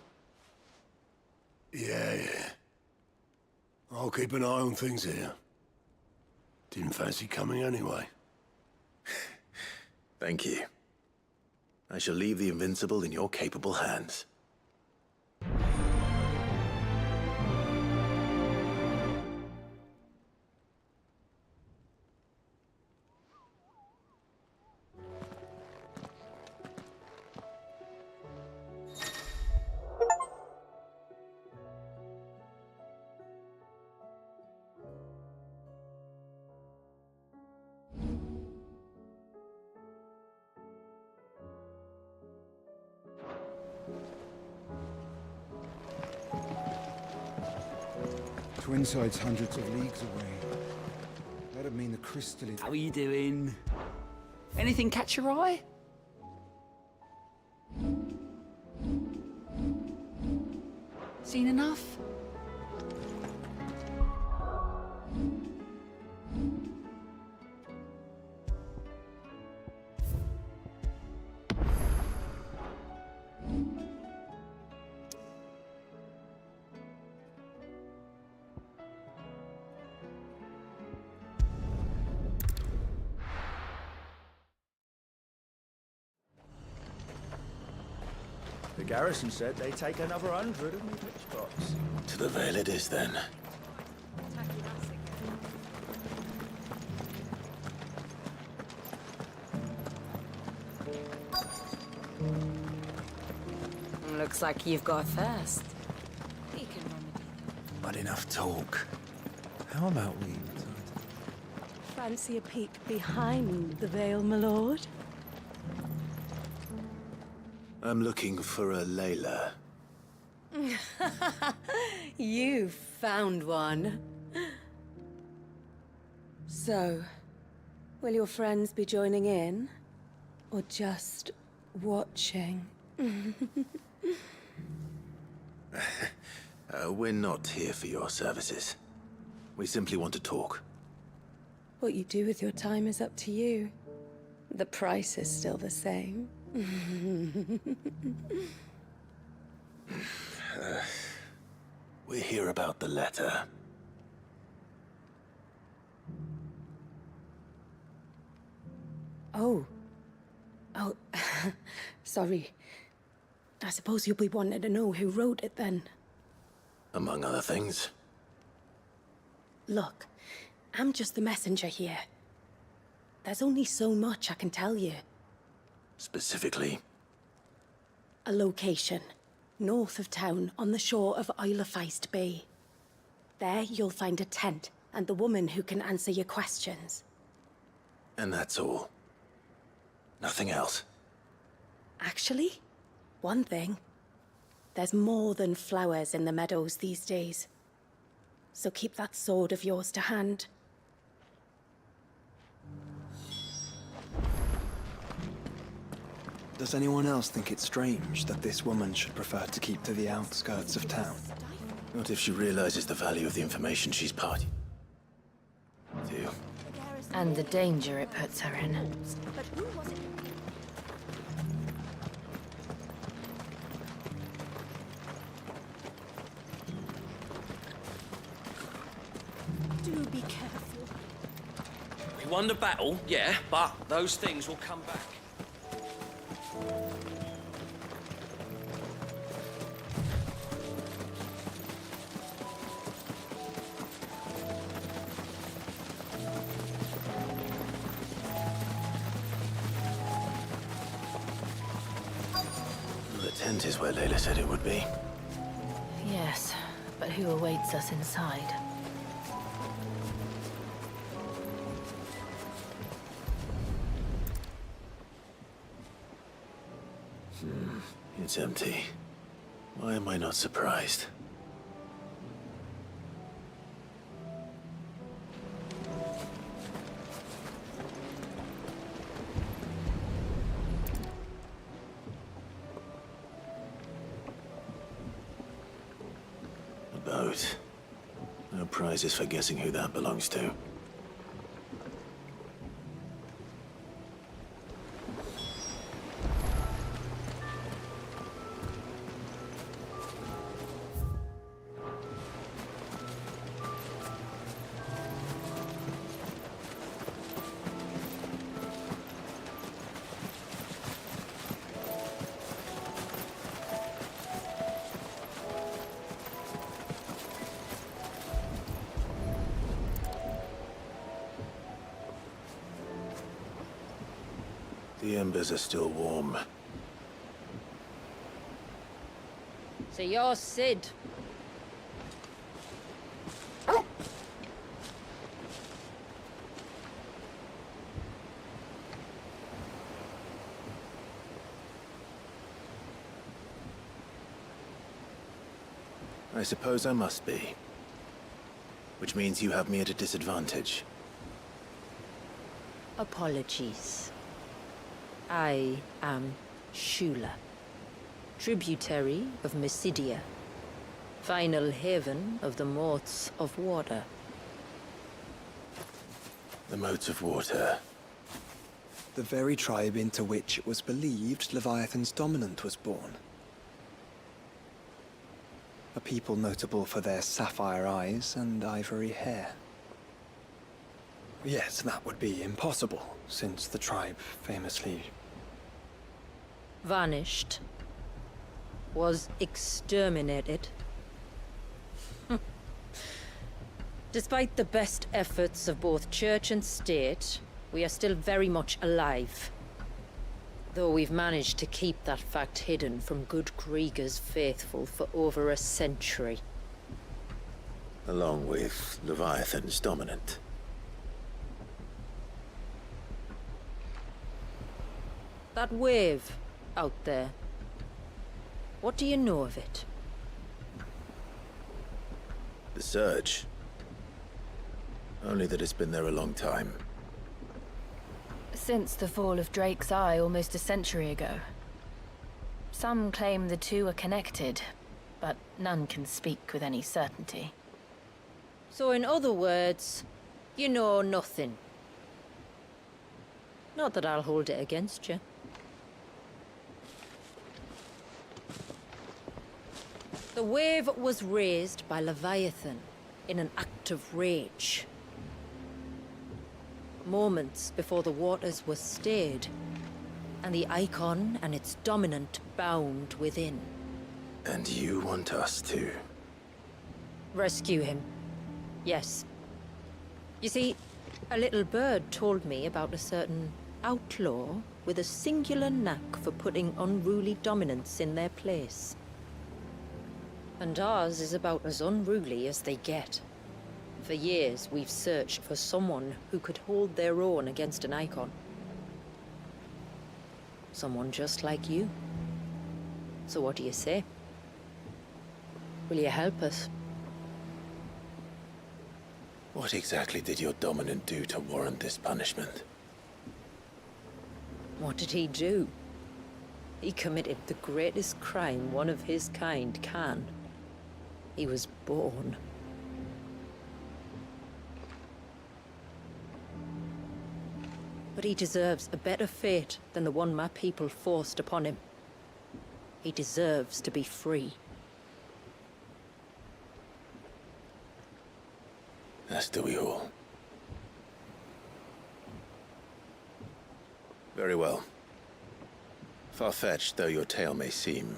Yeah. I'll keep an eye on things here. Didn't fancy coming anyway. Thank you. I shall leave the Invincible in your capable hands. Twinside's hundreds of leagues away. That'd mean the crystal is... How are you doing? Anything catch your eye? Seen enough? The garrison said they take another 100 of me witchbots. To the Veil it is, then. Looks like you've got thirst. But enough talk. How about we... Fancy a peek behind the veil, my lord? I'm looking for a Layla. You found one. So, will your friends be joining in? Or just watching? We're not here for your services. We simply want to talk. What you do with your time is up to you. The price is still the same. We're here about the letter. Oh. Oh, sorry. I suppose you'll be wanting to know who wrote it then. Among other things. Look, I'm just the messenger here. There's only so much I can tell you. Specifically? A location, north of town, on the shore of Isle of Feist Bay. There you'll find a tent, and the woman who can answer your questions. And that's all? Nothing else? Actually, one thing. There's more than flowers in the meadows these days. So keep that sword of yours to hand. Does anyone else think it's strange that this woman should prefer to keep to the outskirts of town? Not if she realizes the value of the information she's party to. And the danger it puts her in. But who was it? Do be careful. We won the battle, yeah, but those things will come back. The tent is where Layla said it would be. Yes, but who awaits us inside? It's empty. Why am I not surprised? A boat. No prizes for guessing who that belongs to. The embers are still warm. So you're Sid. I suppose I must be. Which means you have me at a disadvantage. Apologies. I am Shula, tributary of Mysidia, final haven of the Moats of Water. The Moats of Water. The very tribe into which it was believed Leviathan's dominant was born. A people notable for their sapphire eyes and ivory hair. Yes, that would be impossible, since the tribe famously Vanished. Was exterminated. Despite the best efforts of both church and state, we are still very much alive. Though we've managed to keep that fact hidden from good Krieger's faithful for over a century. Along with Leviathan's dominant. That wave out there. What do you know of it? The Surge. Only that it's been there a long time. Since the fall of Drake's Eye almost a century ago. Some claim the two are connected, but none can speak with any certainty. So in other words, you know nothing. Not that I'll hold it against you. The wave was raised by Leviathan in an act of rage. Moments before the waters were stayed, and the icon and its dominant bound within. And you want us to? Rescue him. Yes. You see, a little bird told me about a certain outlaw with a singular knack for putting unruly dominants in their place. And ours is about as unruly as they get. For years, we've searched for someone who could hold their own against an icon. Someone just like you. So what do you say? Will you help us? What exactly did your dominant do to warrant this punishment? What did he do? He committed the greatest crime one of his kind can. He was born. But he deserves a better fate than the one my people forced upon him. He deserves to be free. As do we all. Very well. Far-fetched though your tale may seem,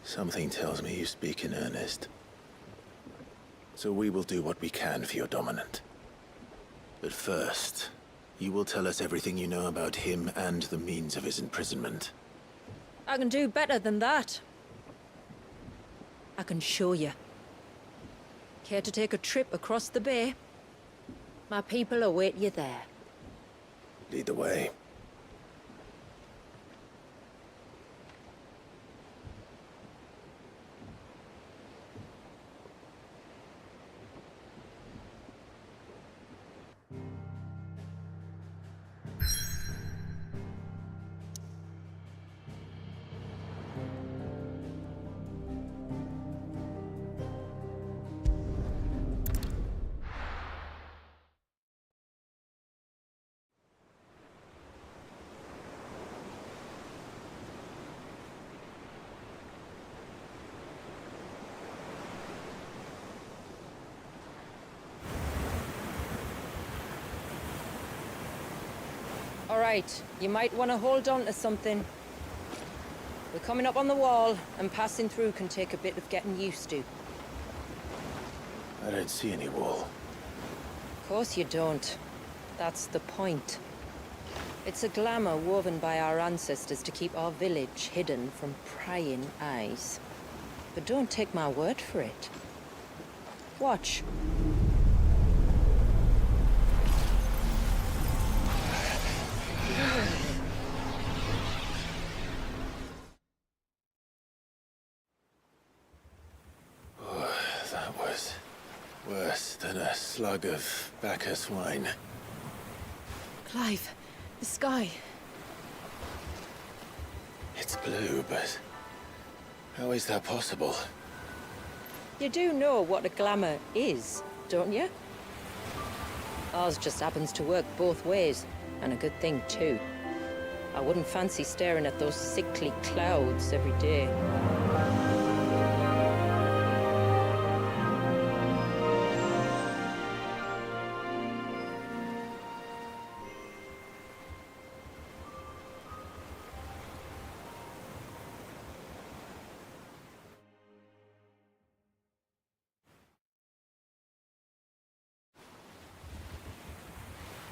something tells me you speak in earnest. So we will do what we can for your dominant. But first, you will tell us everything you know about him and the means of his imprisonment. I can do better than that. I can show you. Care to take a trip across the bay? My people await you there. Lead the way. All right, you might want to hold on to something. We're coming up on the wall, and passing through can take a bit of getting used to. I don't see any wall. Of course you don't. That's the point. It's a glamour woven by our ancestors to keep our village hidden from prying eyes. But don't take my word for it. Watch. That was worse than a slug of Bacchus wine. Clive, the sky. It's blue, but how is that possible? You do know what a glamour is, don't you? Ours just happens to work both ways, and a good thing too. I wouldn't fancy staring at those sickly clouds every day.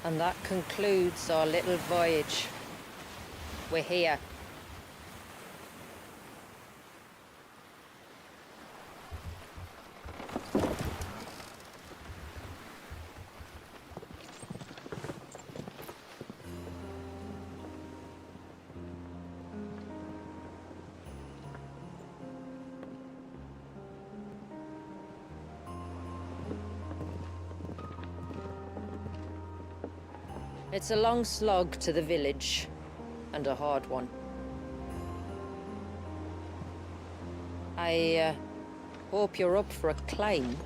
And that concludes our little voyage. We're here. It's a long slog to the village, and a hard one. I hope you're up for a climb.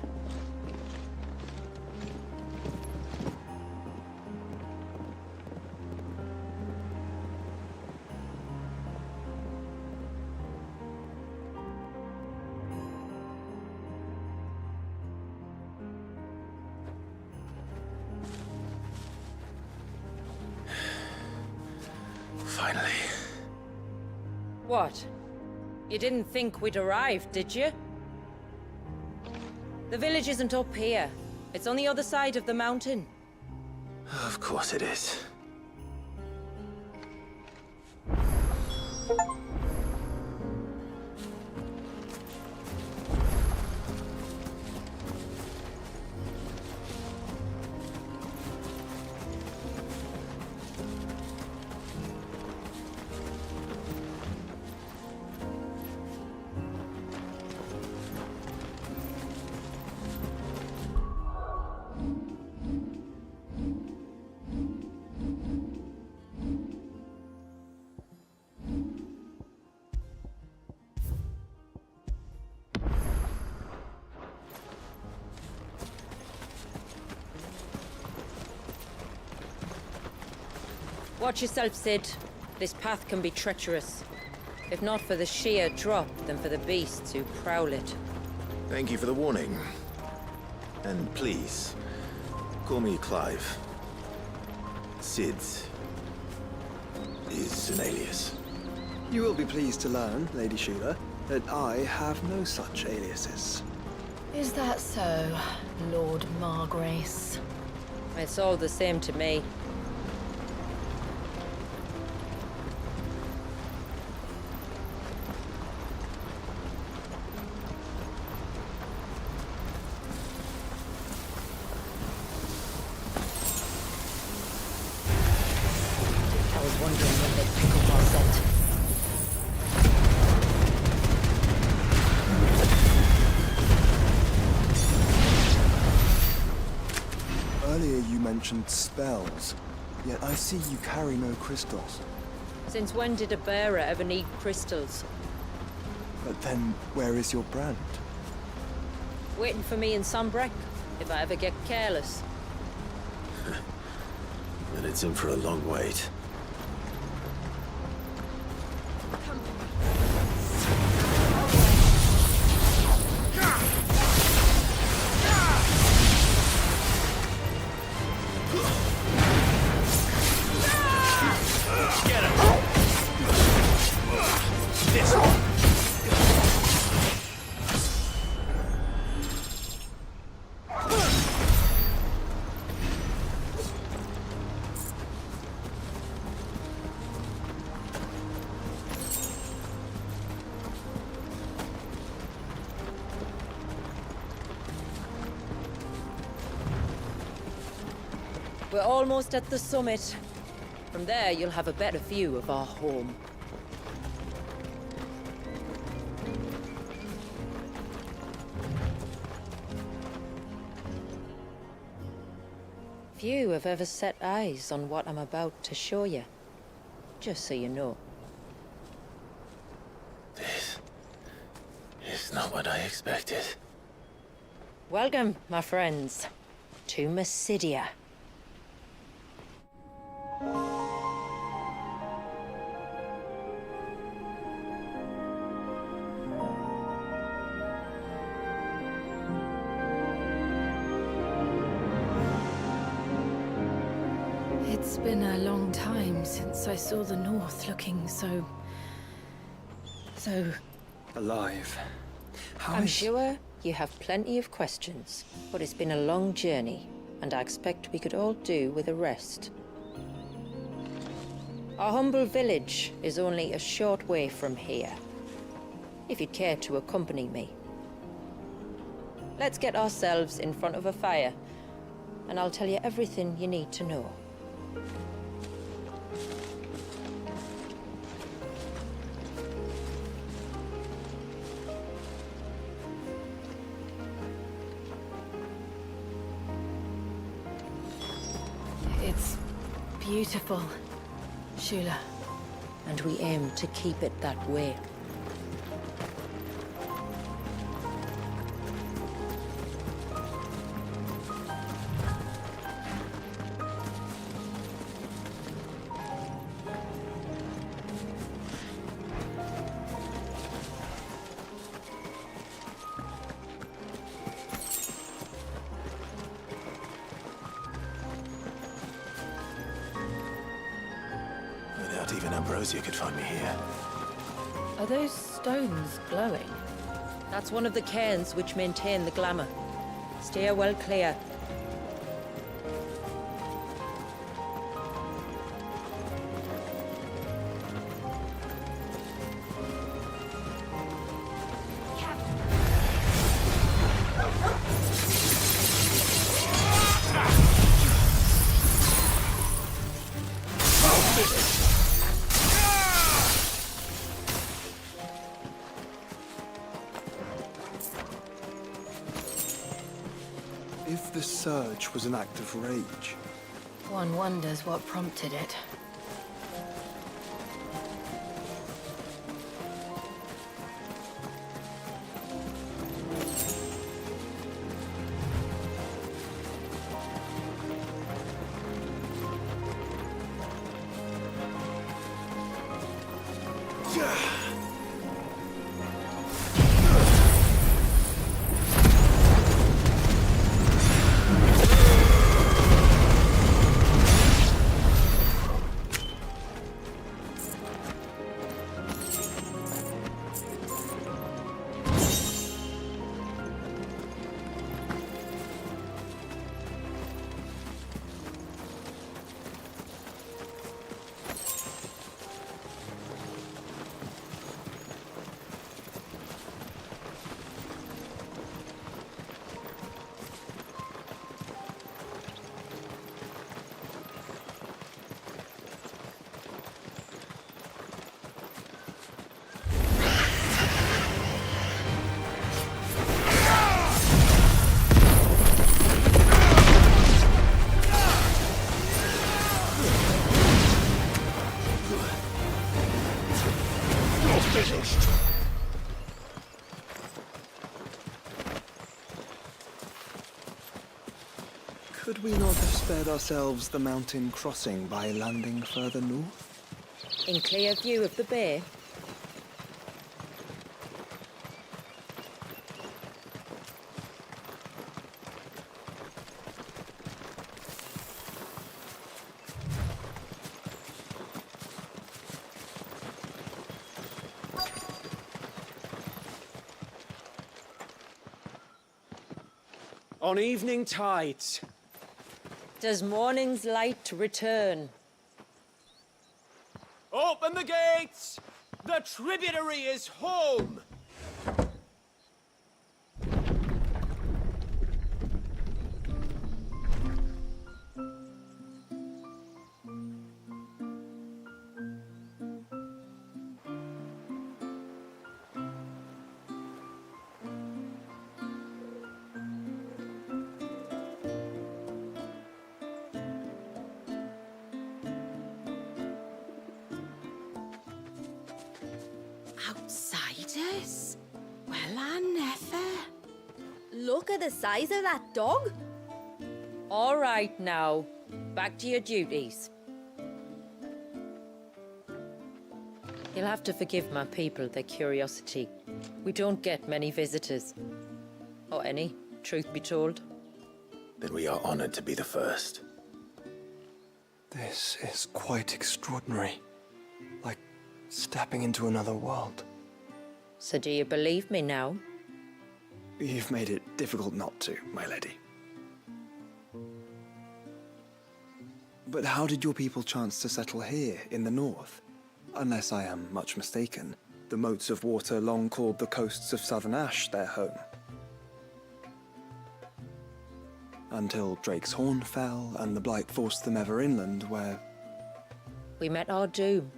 Finally. What? You didn't think we'd arrived, did you? The village isn't up here. It's on the other side of the mountain. Of course it is. Watch yourself, Sid. This path can be treacherous. If not for the sheer drop, then for the beasts who prowl it. Thank you for the warning. And please, call me Clive. Sid is an alias. You will be pleased to learn, Lady Sheila, that I have no such aliases. Is that so, Lord Margrace? It's all the same to me. I was wondering when they'd pick up our scent. Earlier you mentioned spells, yet I see you carry no crystals. Since when did a bearer ever need crystals? But then, where is your brand? Waiting for me in Sunbreck, if I ever get careless. And it's in for a long wait. Get him! This one! We're almost at the summit. From there, you'll have a better view of our home. Few have ever set eyes on what I'm about to show you. Just so you know. This is not what I expected. Welcome, my friends, to Mysidia. It's been a long time since I saw the North looking so Alive. I'm sure you have plenty of questions, but it's been a long journey, and I expect we could all do with a rest. Our humble village is only a short way from here, if you'd care to accompany me. Let's get ourselves in front of a fire, and I'll tell you everything you need to know. It's beautiful, Shula. And we aim to keep it that way. even Ambrosia could find me here. Are those stones glowing? That's one of the cairns which maintain the glamour. Steer well clear. If the surge was an act of rage, One wonders what prompted it. Could we not have spared ourselves the mountain crossing by landing further north? In clear view of the bay. On evening tides. Does morning's light return? Open the gates! The tributary is home! Outsiders? Well, I never. Look at the size of that dog. All right now, back to your duties. You'll have to forgive my people their curiosity. We don't get many visitors. Or any, truth be told. Then we are honored to be the first. this is quite extraordinary. Like stepping into another world. So do you believe me now? You've made it difficult not to, my lady. But how did your people chance to settle here in the north? Unless I am much mistaken, the moats of water long called the coasts of southern Ash their home. Until Drake's Horn fell and the Blight forced them ever inland, where... We met our doom,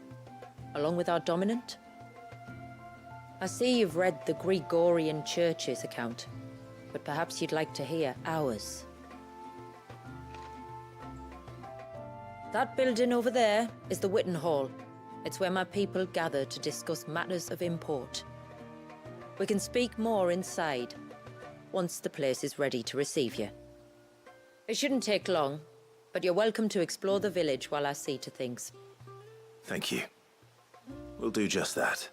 along with our dominant. I see you've read the Gregorian Church's account, but perhaps you'd like to hear ours. That building over there is the Witten Hall. It's where my people gather to discuss matters of import. We can speak more inside, once the place is ready to receive you. It shouldn't take long, but you're welcome to explore the village while I see to things. Thank you. We'll do just that.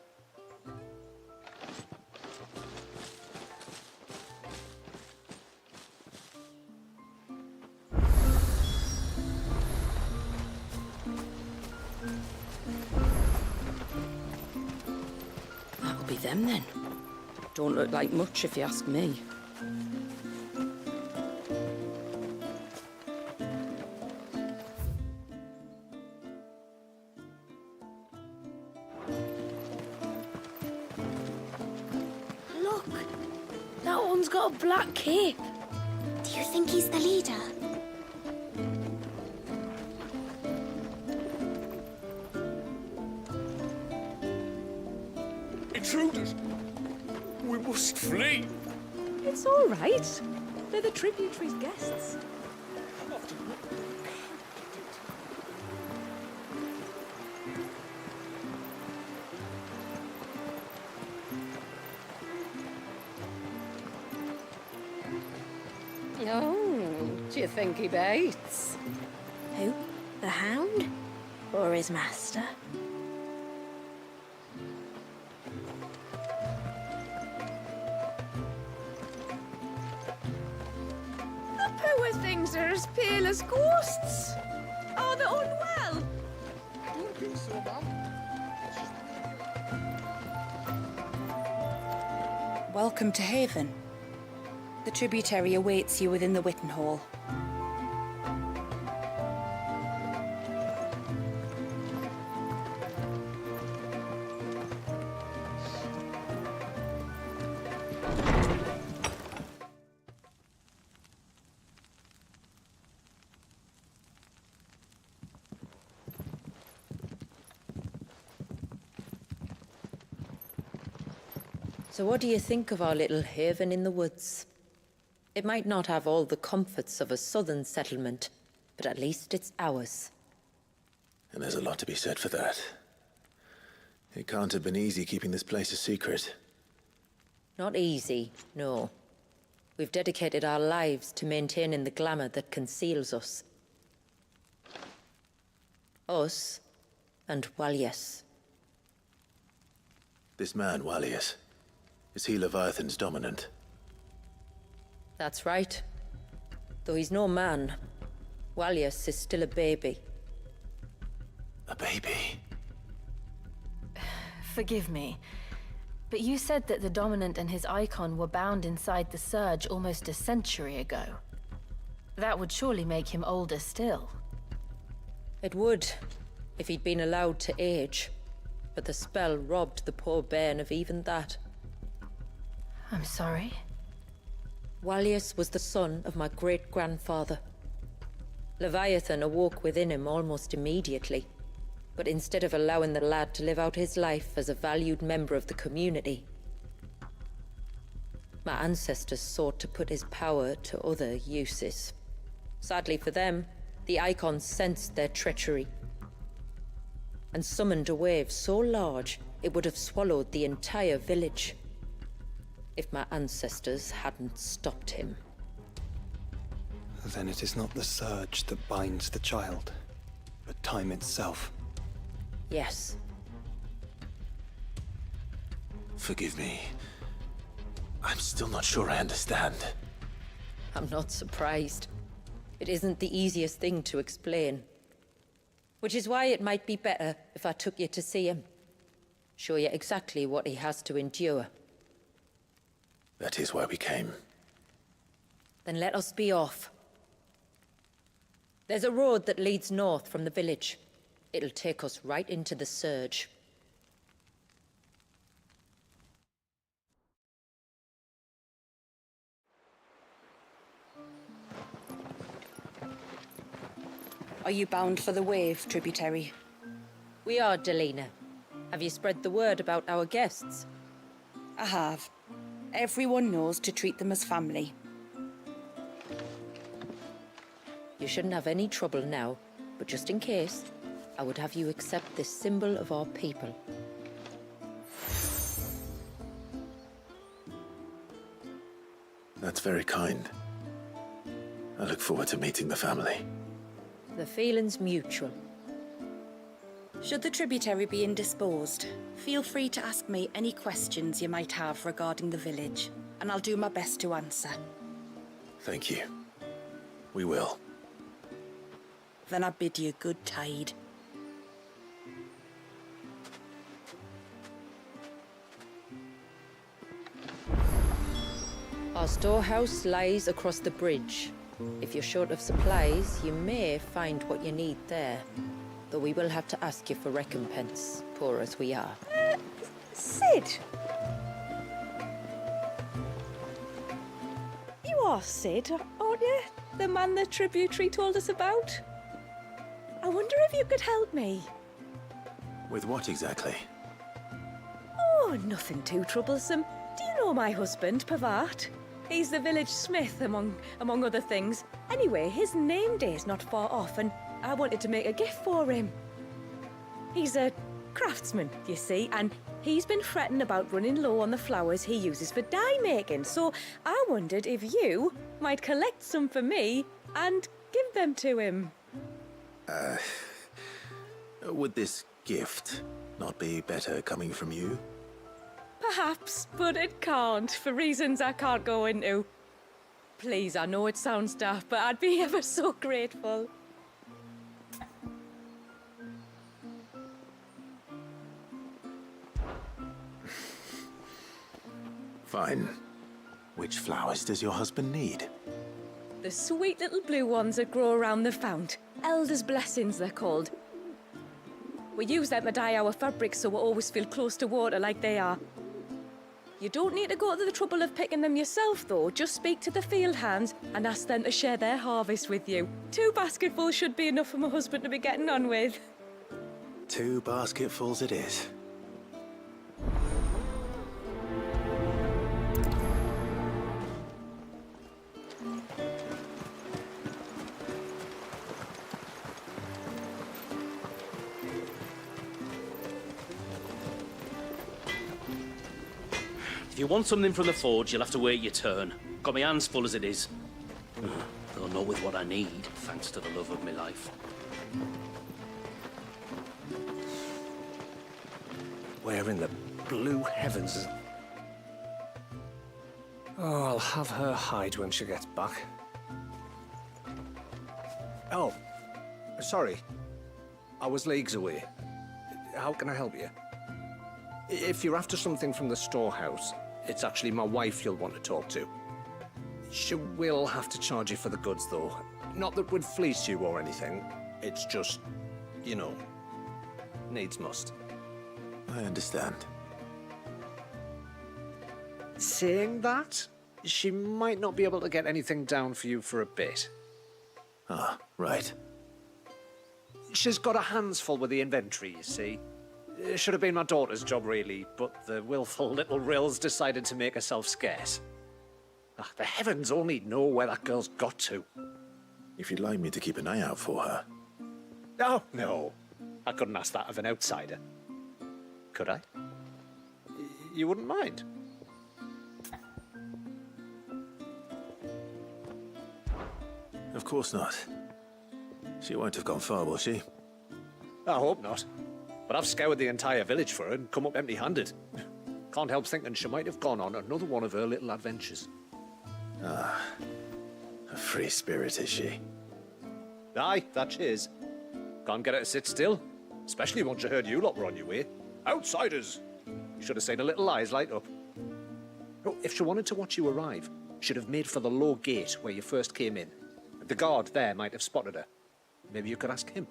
them then. Don't look like much if you ask me. Look, that one's got a black cape. Do you think he's the leader? Intruders! We must flee! It's all right. They're the tributary's guests. Oh, do you think he bites? Who? The Hound? Or his master? The poor things are as pale as ghosts. Oh, they're unwell. Don't be so bad. Welcome to Haven. The tributary awaits you within the Witten Hall. So what do you think of our little haven in the woods? It might not have all the comforts of a southern settlement, but at least it's ours. And there's a lot to be said for that. It can't have been easy keeping this place a secret. Not easy, no. We've dedicated our lives to maintaining the glamour that conceals us. Us and Walyas. This man, Walyas, is he Leviathan's dominant? That's right. Though he's no man, Walyas is still a baby. A baby? Forgive me, but you said that the Dominant and his icon were bound inside the Surge almost a century ago. That would surely make him older still. It would, if he'd been allowed to age. But the spell robbed the poor bairn of even that. I'm sorry? Walyas was the son of my great-grandfather. Leviathan awoke within him almost immediately. But instead of allowing the lad to live out his life as a valued member of the community, my ancestors sought to put his power to other uses. Sadly for them, the Icons sensed their treachery and summoned a wave so large it would have swallowed the entire village if my ancestors hadn't stopped him. Then it is not the surge that binds the child, but time itself. Yes. Forgive me. I'm still not sure I understand. I'm not surprised. It isn't the easiest thing to explain. Which is why it might be better if I took you to see him. Show you exactly what he has to endure. That is why we came. Then let us be off. There's a road that leads north from the village. It'll take us right into the Surge. Are you bound for the Wave, tributary? We are, Delina. Have you spread the word about our guests? I have. Everyone knows to treat them as family. You shouldn't have any trouble now, but just in case, I would have you accept this symbol of our people. That's very kind. I look forward to meeting the family. The feeling's mutual. Should the tributary be indisposed, feel free to ask me any questions you might have regarding the village, and I'll do my best to answer. Thank you. We will. Then I bid you good tide. Our storehouse lies across the bridge. If you're short of supplies, you may find what you need there. Though we will have to ask you for recompense, poor as we are. Sid! You are Sid, aren't you? The man the tributary told us about? I wonder if you could help me. With what exactly? Oh, nothing too troublesome. Do you know my husband, Pavat? He's the village smith, among other things. Anyway, his name day's not far off, and I wanted to make a gift for him. He's a craftsman, you see, and he's been fretting about running low on the flowers he uses for dye making, so I wondered if you might collect some for me and give them to him. Would this gift not be better coming from you? Perhaps, but it can't, for reasons I can't go into. Please, I know it sounds daft, but I'd be ever so grateful. Fine. Which flowers does your husband need? The sweet little blue ones that grow around the fount. Elders' blessings, they're called. We use them to dye our fabrics so we always feel close to water like they are. You don't need to go to the trouble of picking them yourself, though. Just speak to the field hands and ask them to share their harvest with you. 2 basketfuls should be enough for my husband to be getting on with. 2 basketfuls it is. If you want something from the forge, you'll have to wait your turn. Got my hands full as it is. Though not with what I need, thanks to the love of my life. Where in the blue heavens is... Oh, I'll have her hide when she gets back. Oh, sorry. I was leagues away. How can I help you? If you're after something from the storehouse, it's actually my wife you'll want to talk to. She will have to charge you for the goods, though. Not that we'd fleece you or anything. It's just, you know, needs must. I understand. Saying that, she might not be able to get anything down for you for a bit. Ah, right. She's got her hands full with the inventory, you see. It should have been my daughter's job, really, but the willful little Rills decided to make herself scarce. The heavens only know where that girl's got to. If you'd like me to keep an eye out for her. Oh, no. I couldn't ask that of an outsider. Could I? You wouldn't mind? Of course not. She won't have gone far, will she? I hope not. But I've scoured the entire village for her and come up empty-handed. Can't help thinking she might have gone on another one of her little adventures. Ah, a free spirit, is she? Aye, that she is. Can't get her to sit still, especially once she heard you lot were on your way. Outsiders! You should have seen her little eyes light up. Oh, if she wanted to watch you arrive, she'd have made for the low gate where you first came in. The guard there might have spotted her. Maybe you could ask him.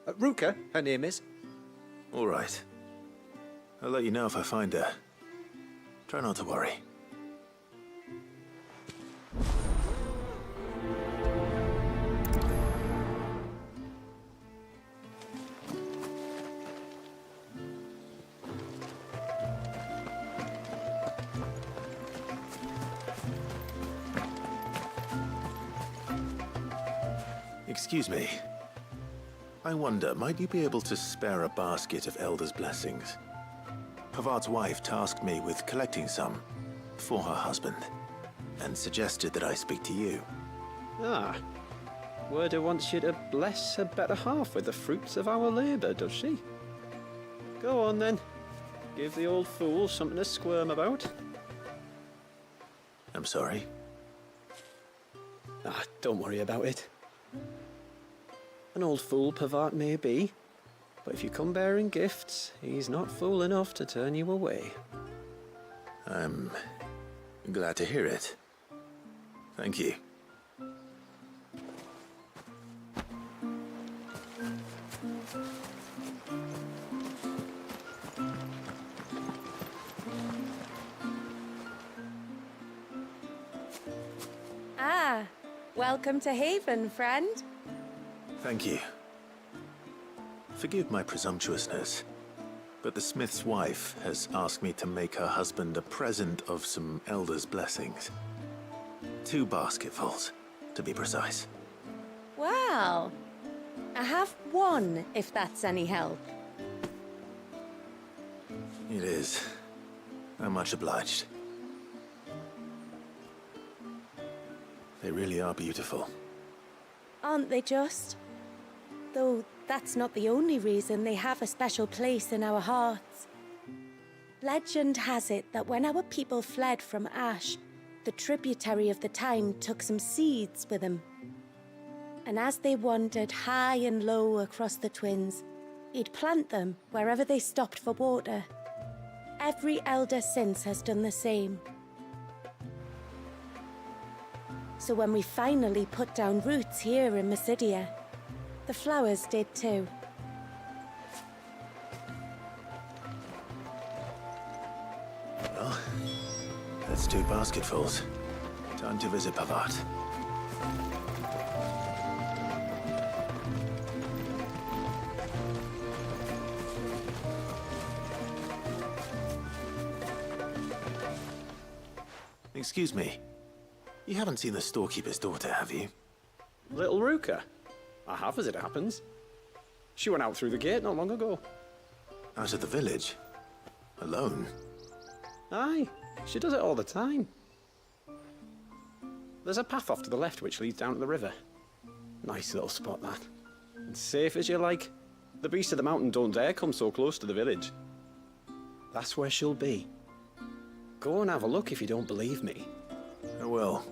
Ruka, her name is. All right. I'll let you know if I find her. Try not to worry. Excuse me. I wonder, might you be able to spare a basket of Elder's blessings? Pavart's wife tasked me with collecting some for her husband, and suggested that I speak to you. Ah. Werda wants you to bless her better half with the fruits of our labour, does she? Go on then. Give the old fool something to squirm about. I'm sorry. Ah, don't worry about it. An old fool Pavart may be, but if you come bearing gifts, he's not fool enough to turn you away. I'm glad to hear it. Thank you. Ah, welcome to Haven, friend. Thank you. Forgive my presumptuousness, but the smith's wife has asked me to make her husband a present of some elders' blessings. 2 basketfuls, to be precise. Well, I have one, if that's any help. It is. I'm much obliged. They really are beautiful. Aren't they just? Though that's not the only reason they have a special place in our hearts. Legend has it that when our people fled from Ash, the tributary of the Tyne took some seeds with them. And as they wandered high and low across the Twins, he'd plant them wherever they stopped for water. Every elder since has done the same. So when we finally put down roots here in Mysidia, the flowers did too. Well, that's 2 basketfuls. Time to visit Pavat. Excuse me. You haven't seen the storekeeper's daughter, have you? Little Ruka? I have, as it happens. She went out through the gate not long ago. Out of the village? Alone? Aye, she does it all the time. There's a path off to the left which leads down to the river. Nice little spot, that. And safe as you like. The beasts of the mountain don't dare come so close to the village. That's where she'll be. Go and have a look if you don't believe me. I will.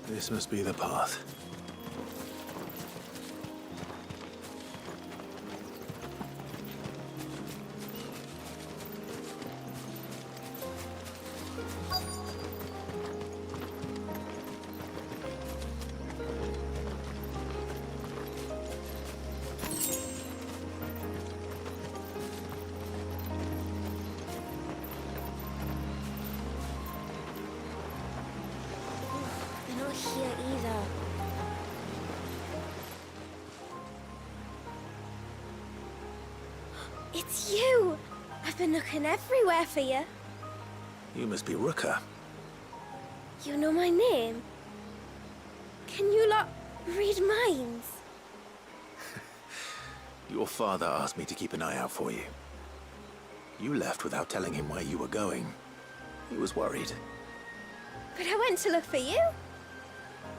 This must be the path. They're not here either. It's you! I've been looking everywhere for you. You must be Ruka. You know my name? Can you lot read minds? Your father asked me to keep an eye out for you. You left without telling him where you were going. He was worried. But I went to look for you.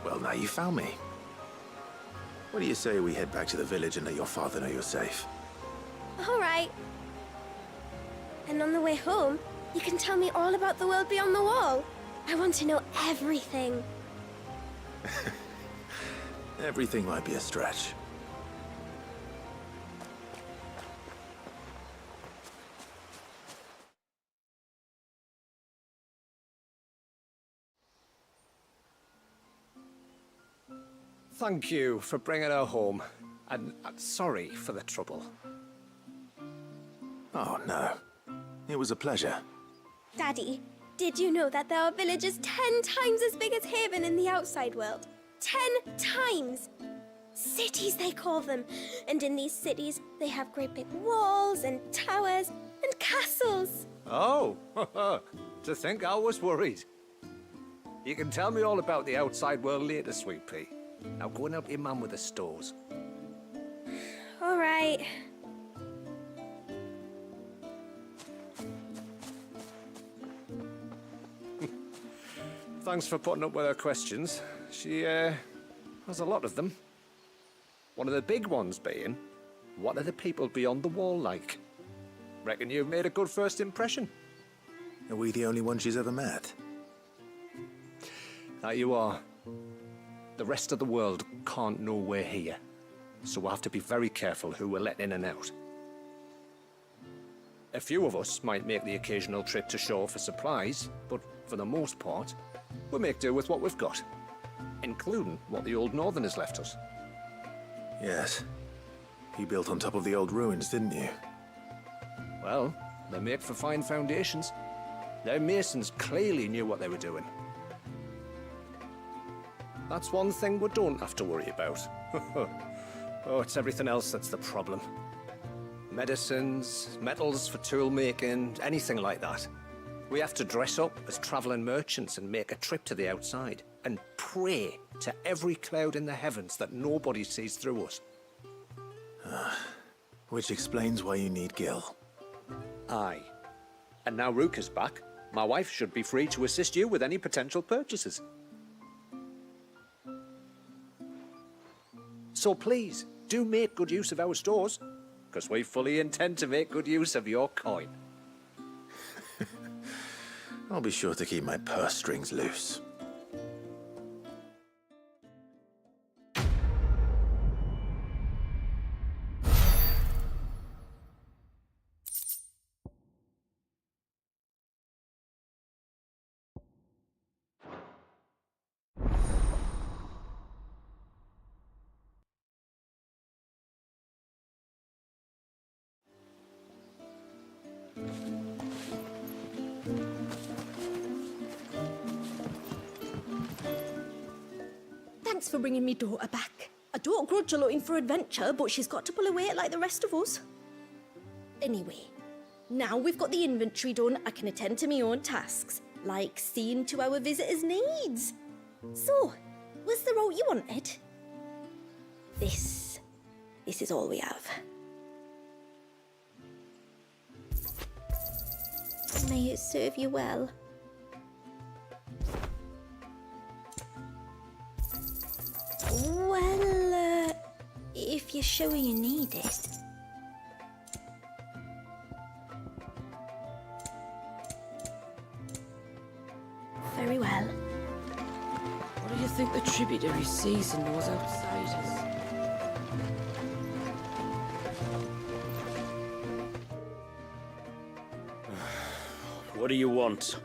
Well, now you found me. What do you say we head back to the village and let your father know you're safe? All right. And on the way home, you can tell me all about the world beyond the wall. I want to know everything. Everything might be a stretch. Thank you for bringing her home. And sorry for the trouble. Oh, no. It was a pleasure. Daddy, did you know that there are villages 10 times as big as Haven in the outside world? 10 times! Cities, they call them. And in these cities, they have great big walls and towers and castles. Oh, to think I was worried. You can tell me all about the outside world later, Sweet Pea. Now go and help your mum with the stores. All right. Thanks for putting up with her questions. She, has a lot of them. One of the big ones being, what are the people beyond the wall like? Reckon you've made a good first impression. Are we the only one she's ever met? That you are. The rest of the world can't know we're here, so we'll have to be very careful who we're letting in and out. A few of us might make the occasional trip to shore for supplies, but for the most part, we'll make do with what we've got, including what the old Northerners left us. Yes. You built on top of the old ruins, didn't you? Well, they make for fine foundations. Their masons clearly knew what they were doing. That's one thing we don't have to worry about. Oh, it's everything else that's the problem. Medicines, metals for tool making, anything like that. We have to dress up as traveling merchants and make a trip to the outside and pray to every cloud in the heavens that nobody sees through us. Which explains why you need Gil. Aye. And now Rook is back, my wife should be free to assist you with any potential purchases. So please, do make good use of our stores, because we fully intend to make good use of your coin. I'll be sure to keep my purse strings loose. Thanks for bringing me daughter back. I don't grudge her looking for adventure, but she's got to pull her weight like the rest of us. Anyway, now we've got the inventory done, I can attend to my own tasks, like seeing to our visitors' needs. So, what's the route you wanted? This is all we have. May it serve you well. Well, if you're sure you need it. Very well. What do you think the tributary sees in those outsiders? What do you want?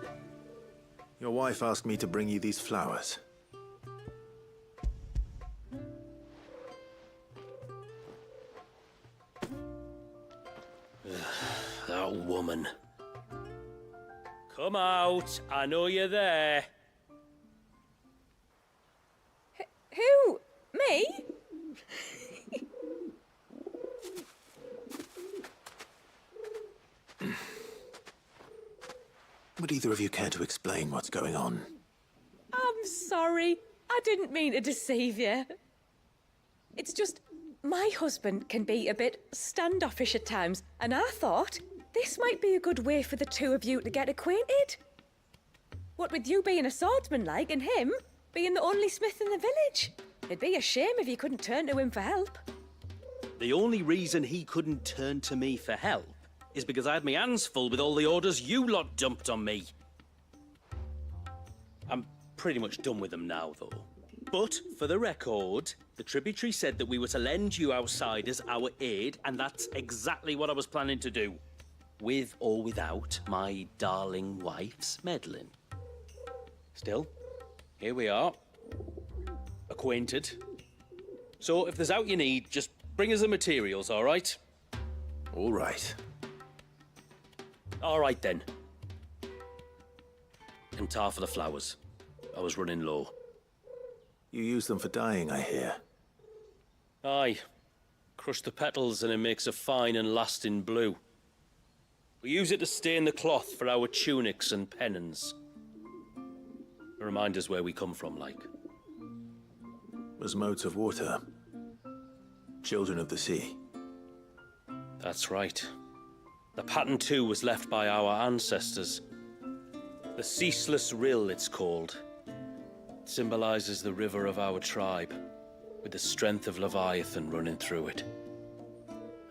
Your wife asked me to bring you these flowers. That woman. Come out, I know you're there. Who? Me? Would either of you care to explain what's going on? I'm sorry. I didn't mean to deceive you. It's just, my husband can be a bit standoffish at times, and I thought this might be a good way for the two of you to get acquainted. What with you being a swordsman like, and him being the only smith in the village. It'd be a shame if you couldn't turn to him for help. The only reason he couldn't turn to me for help is because I had my hands full with all the orders you lot dumped on me. I'm pretty much done with them now, though. But, for the record, the tributary said that we were to lend you outsiders our aid, and that's exactly what I was planning to do. With or without my darling wife's meddling. Still, here we are. Acquainted. So, if there's out you need, just bring us the materials, all right? All right. All right, then. And tar for the flowers. I was running low. You use them for dyeing, I hear. Aye. Crush the petals and it makes a fine and lasting blue. We use it to stain the cloth for our tunics and pennons. To remind us where we come from, like. As motes of water. Children of the sea. That's right. The pattern, too, was left by our ancestors. The Ceaseless Rill, it's called. It symbolizes the river of our tribe, with the strength of Leviathan running through it.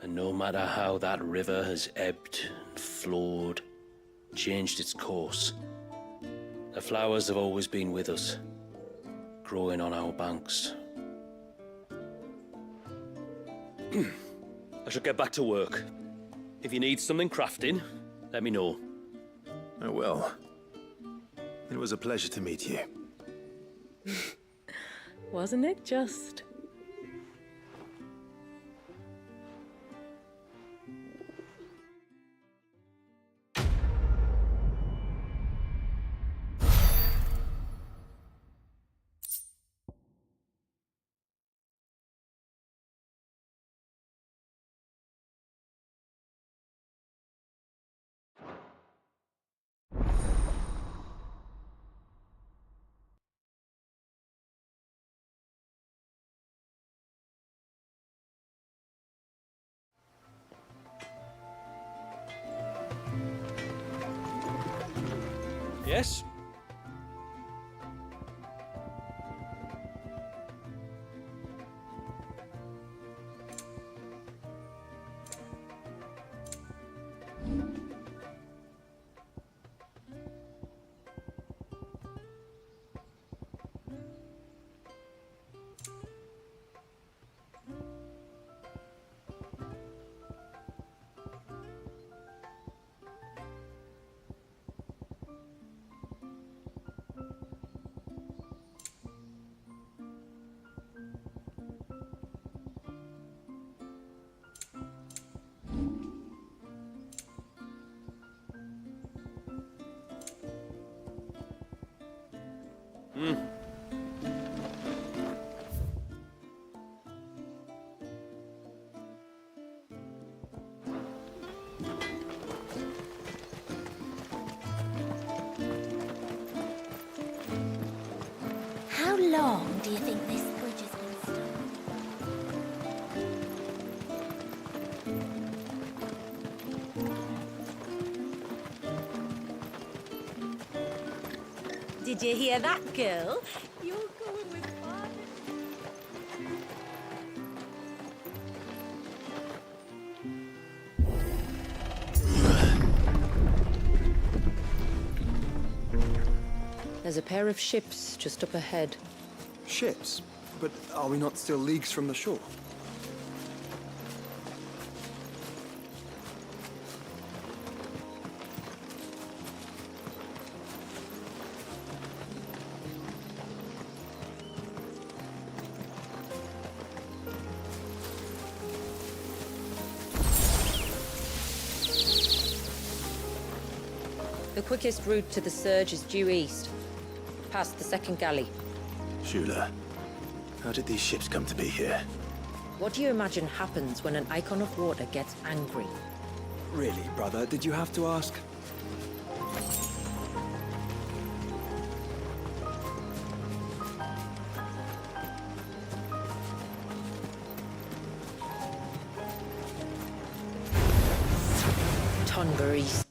And no matter how that river has ebbed and flowed, changed its course, the flowers have always been with us, growing on our banks. I should get back to work. If you need something crafting, let me know. I will. It was a pleasure to meet you. Wasn't it just? Yes? How long do you think this bridge has been stuck? Did you hear that, girl? You're going with father. There's a pair of ships just up ahead. Ships? But are we not still leagues from the shore? The quickest route to the surge is due east, past the second galley. Shula, how did these ships come to be here? What do you imagine happens when an icon of water gets angry? Really, brother, did you have to ask? Tonberries.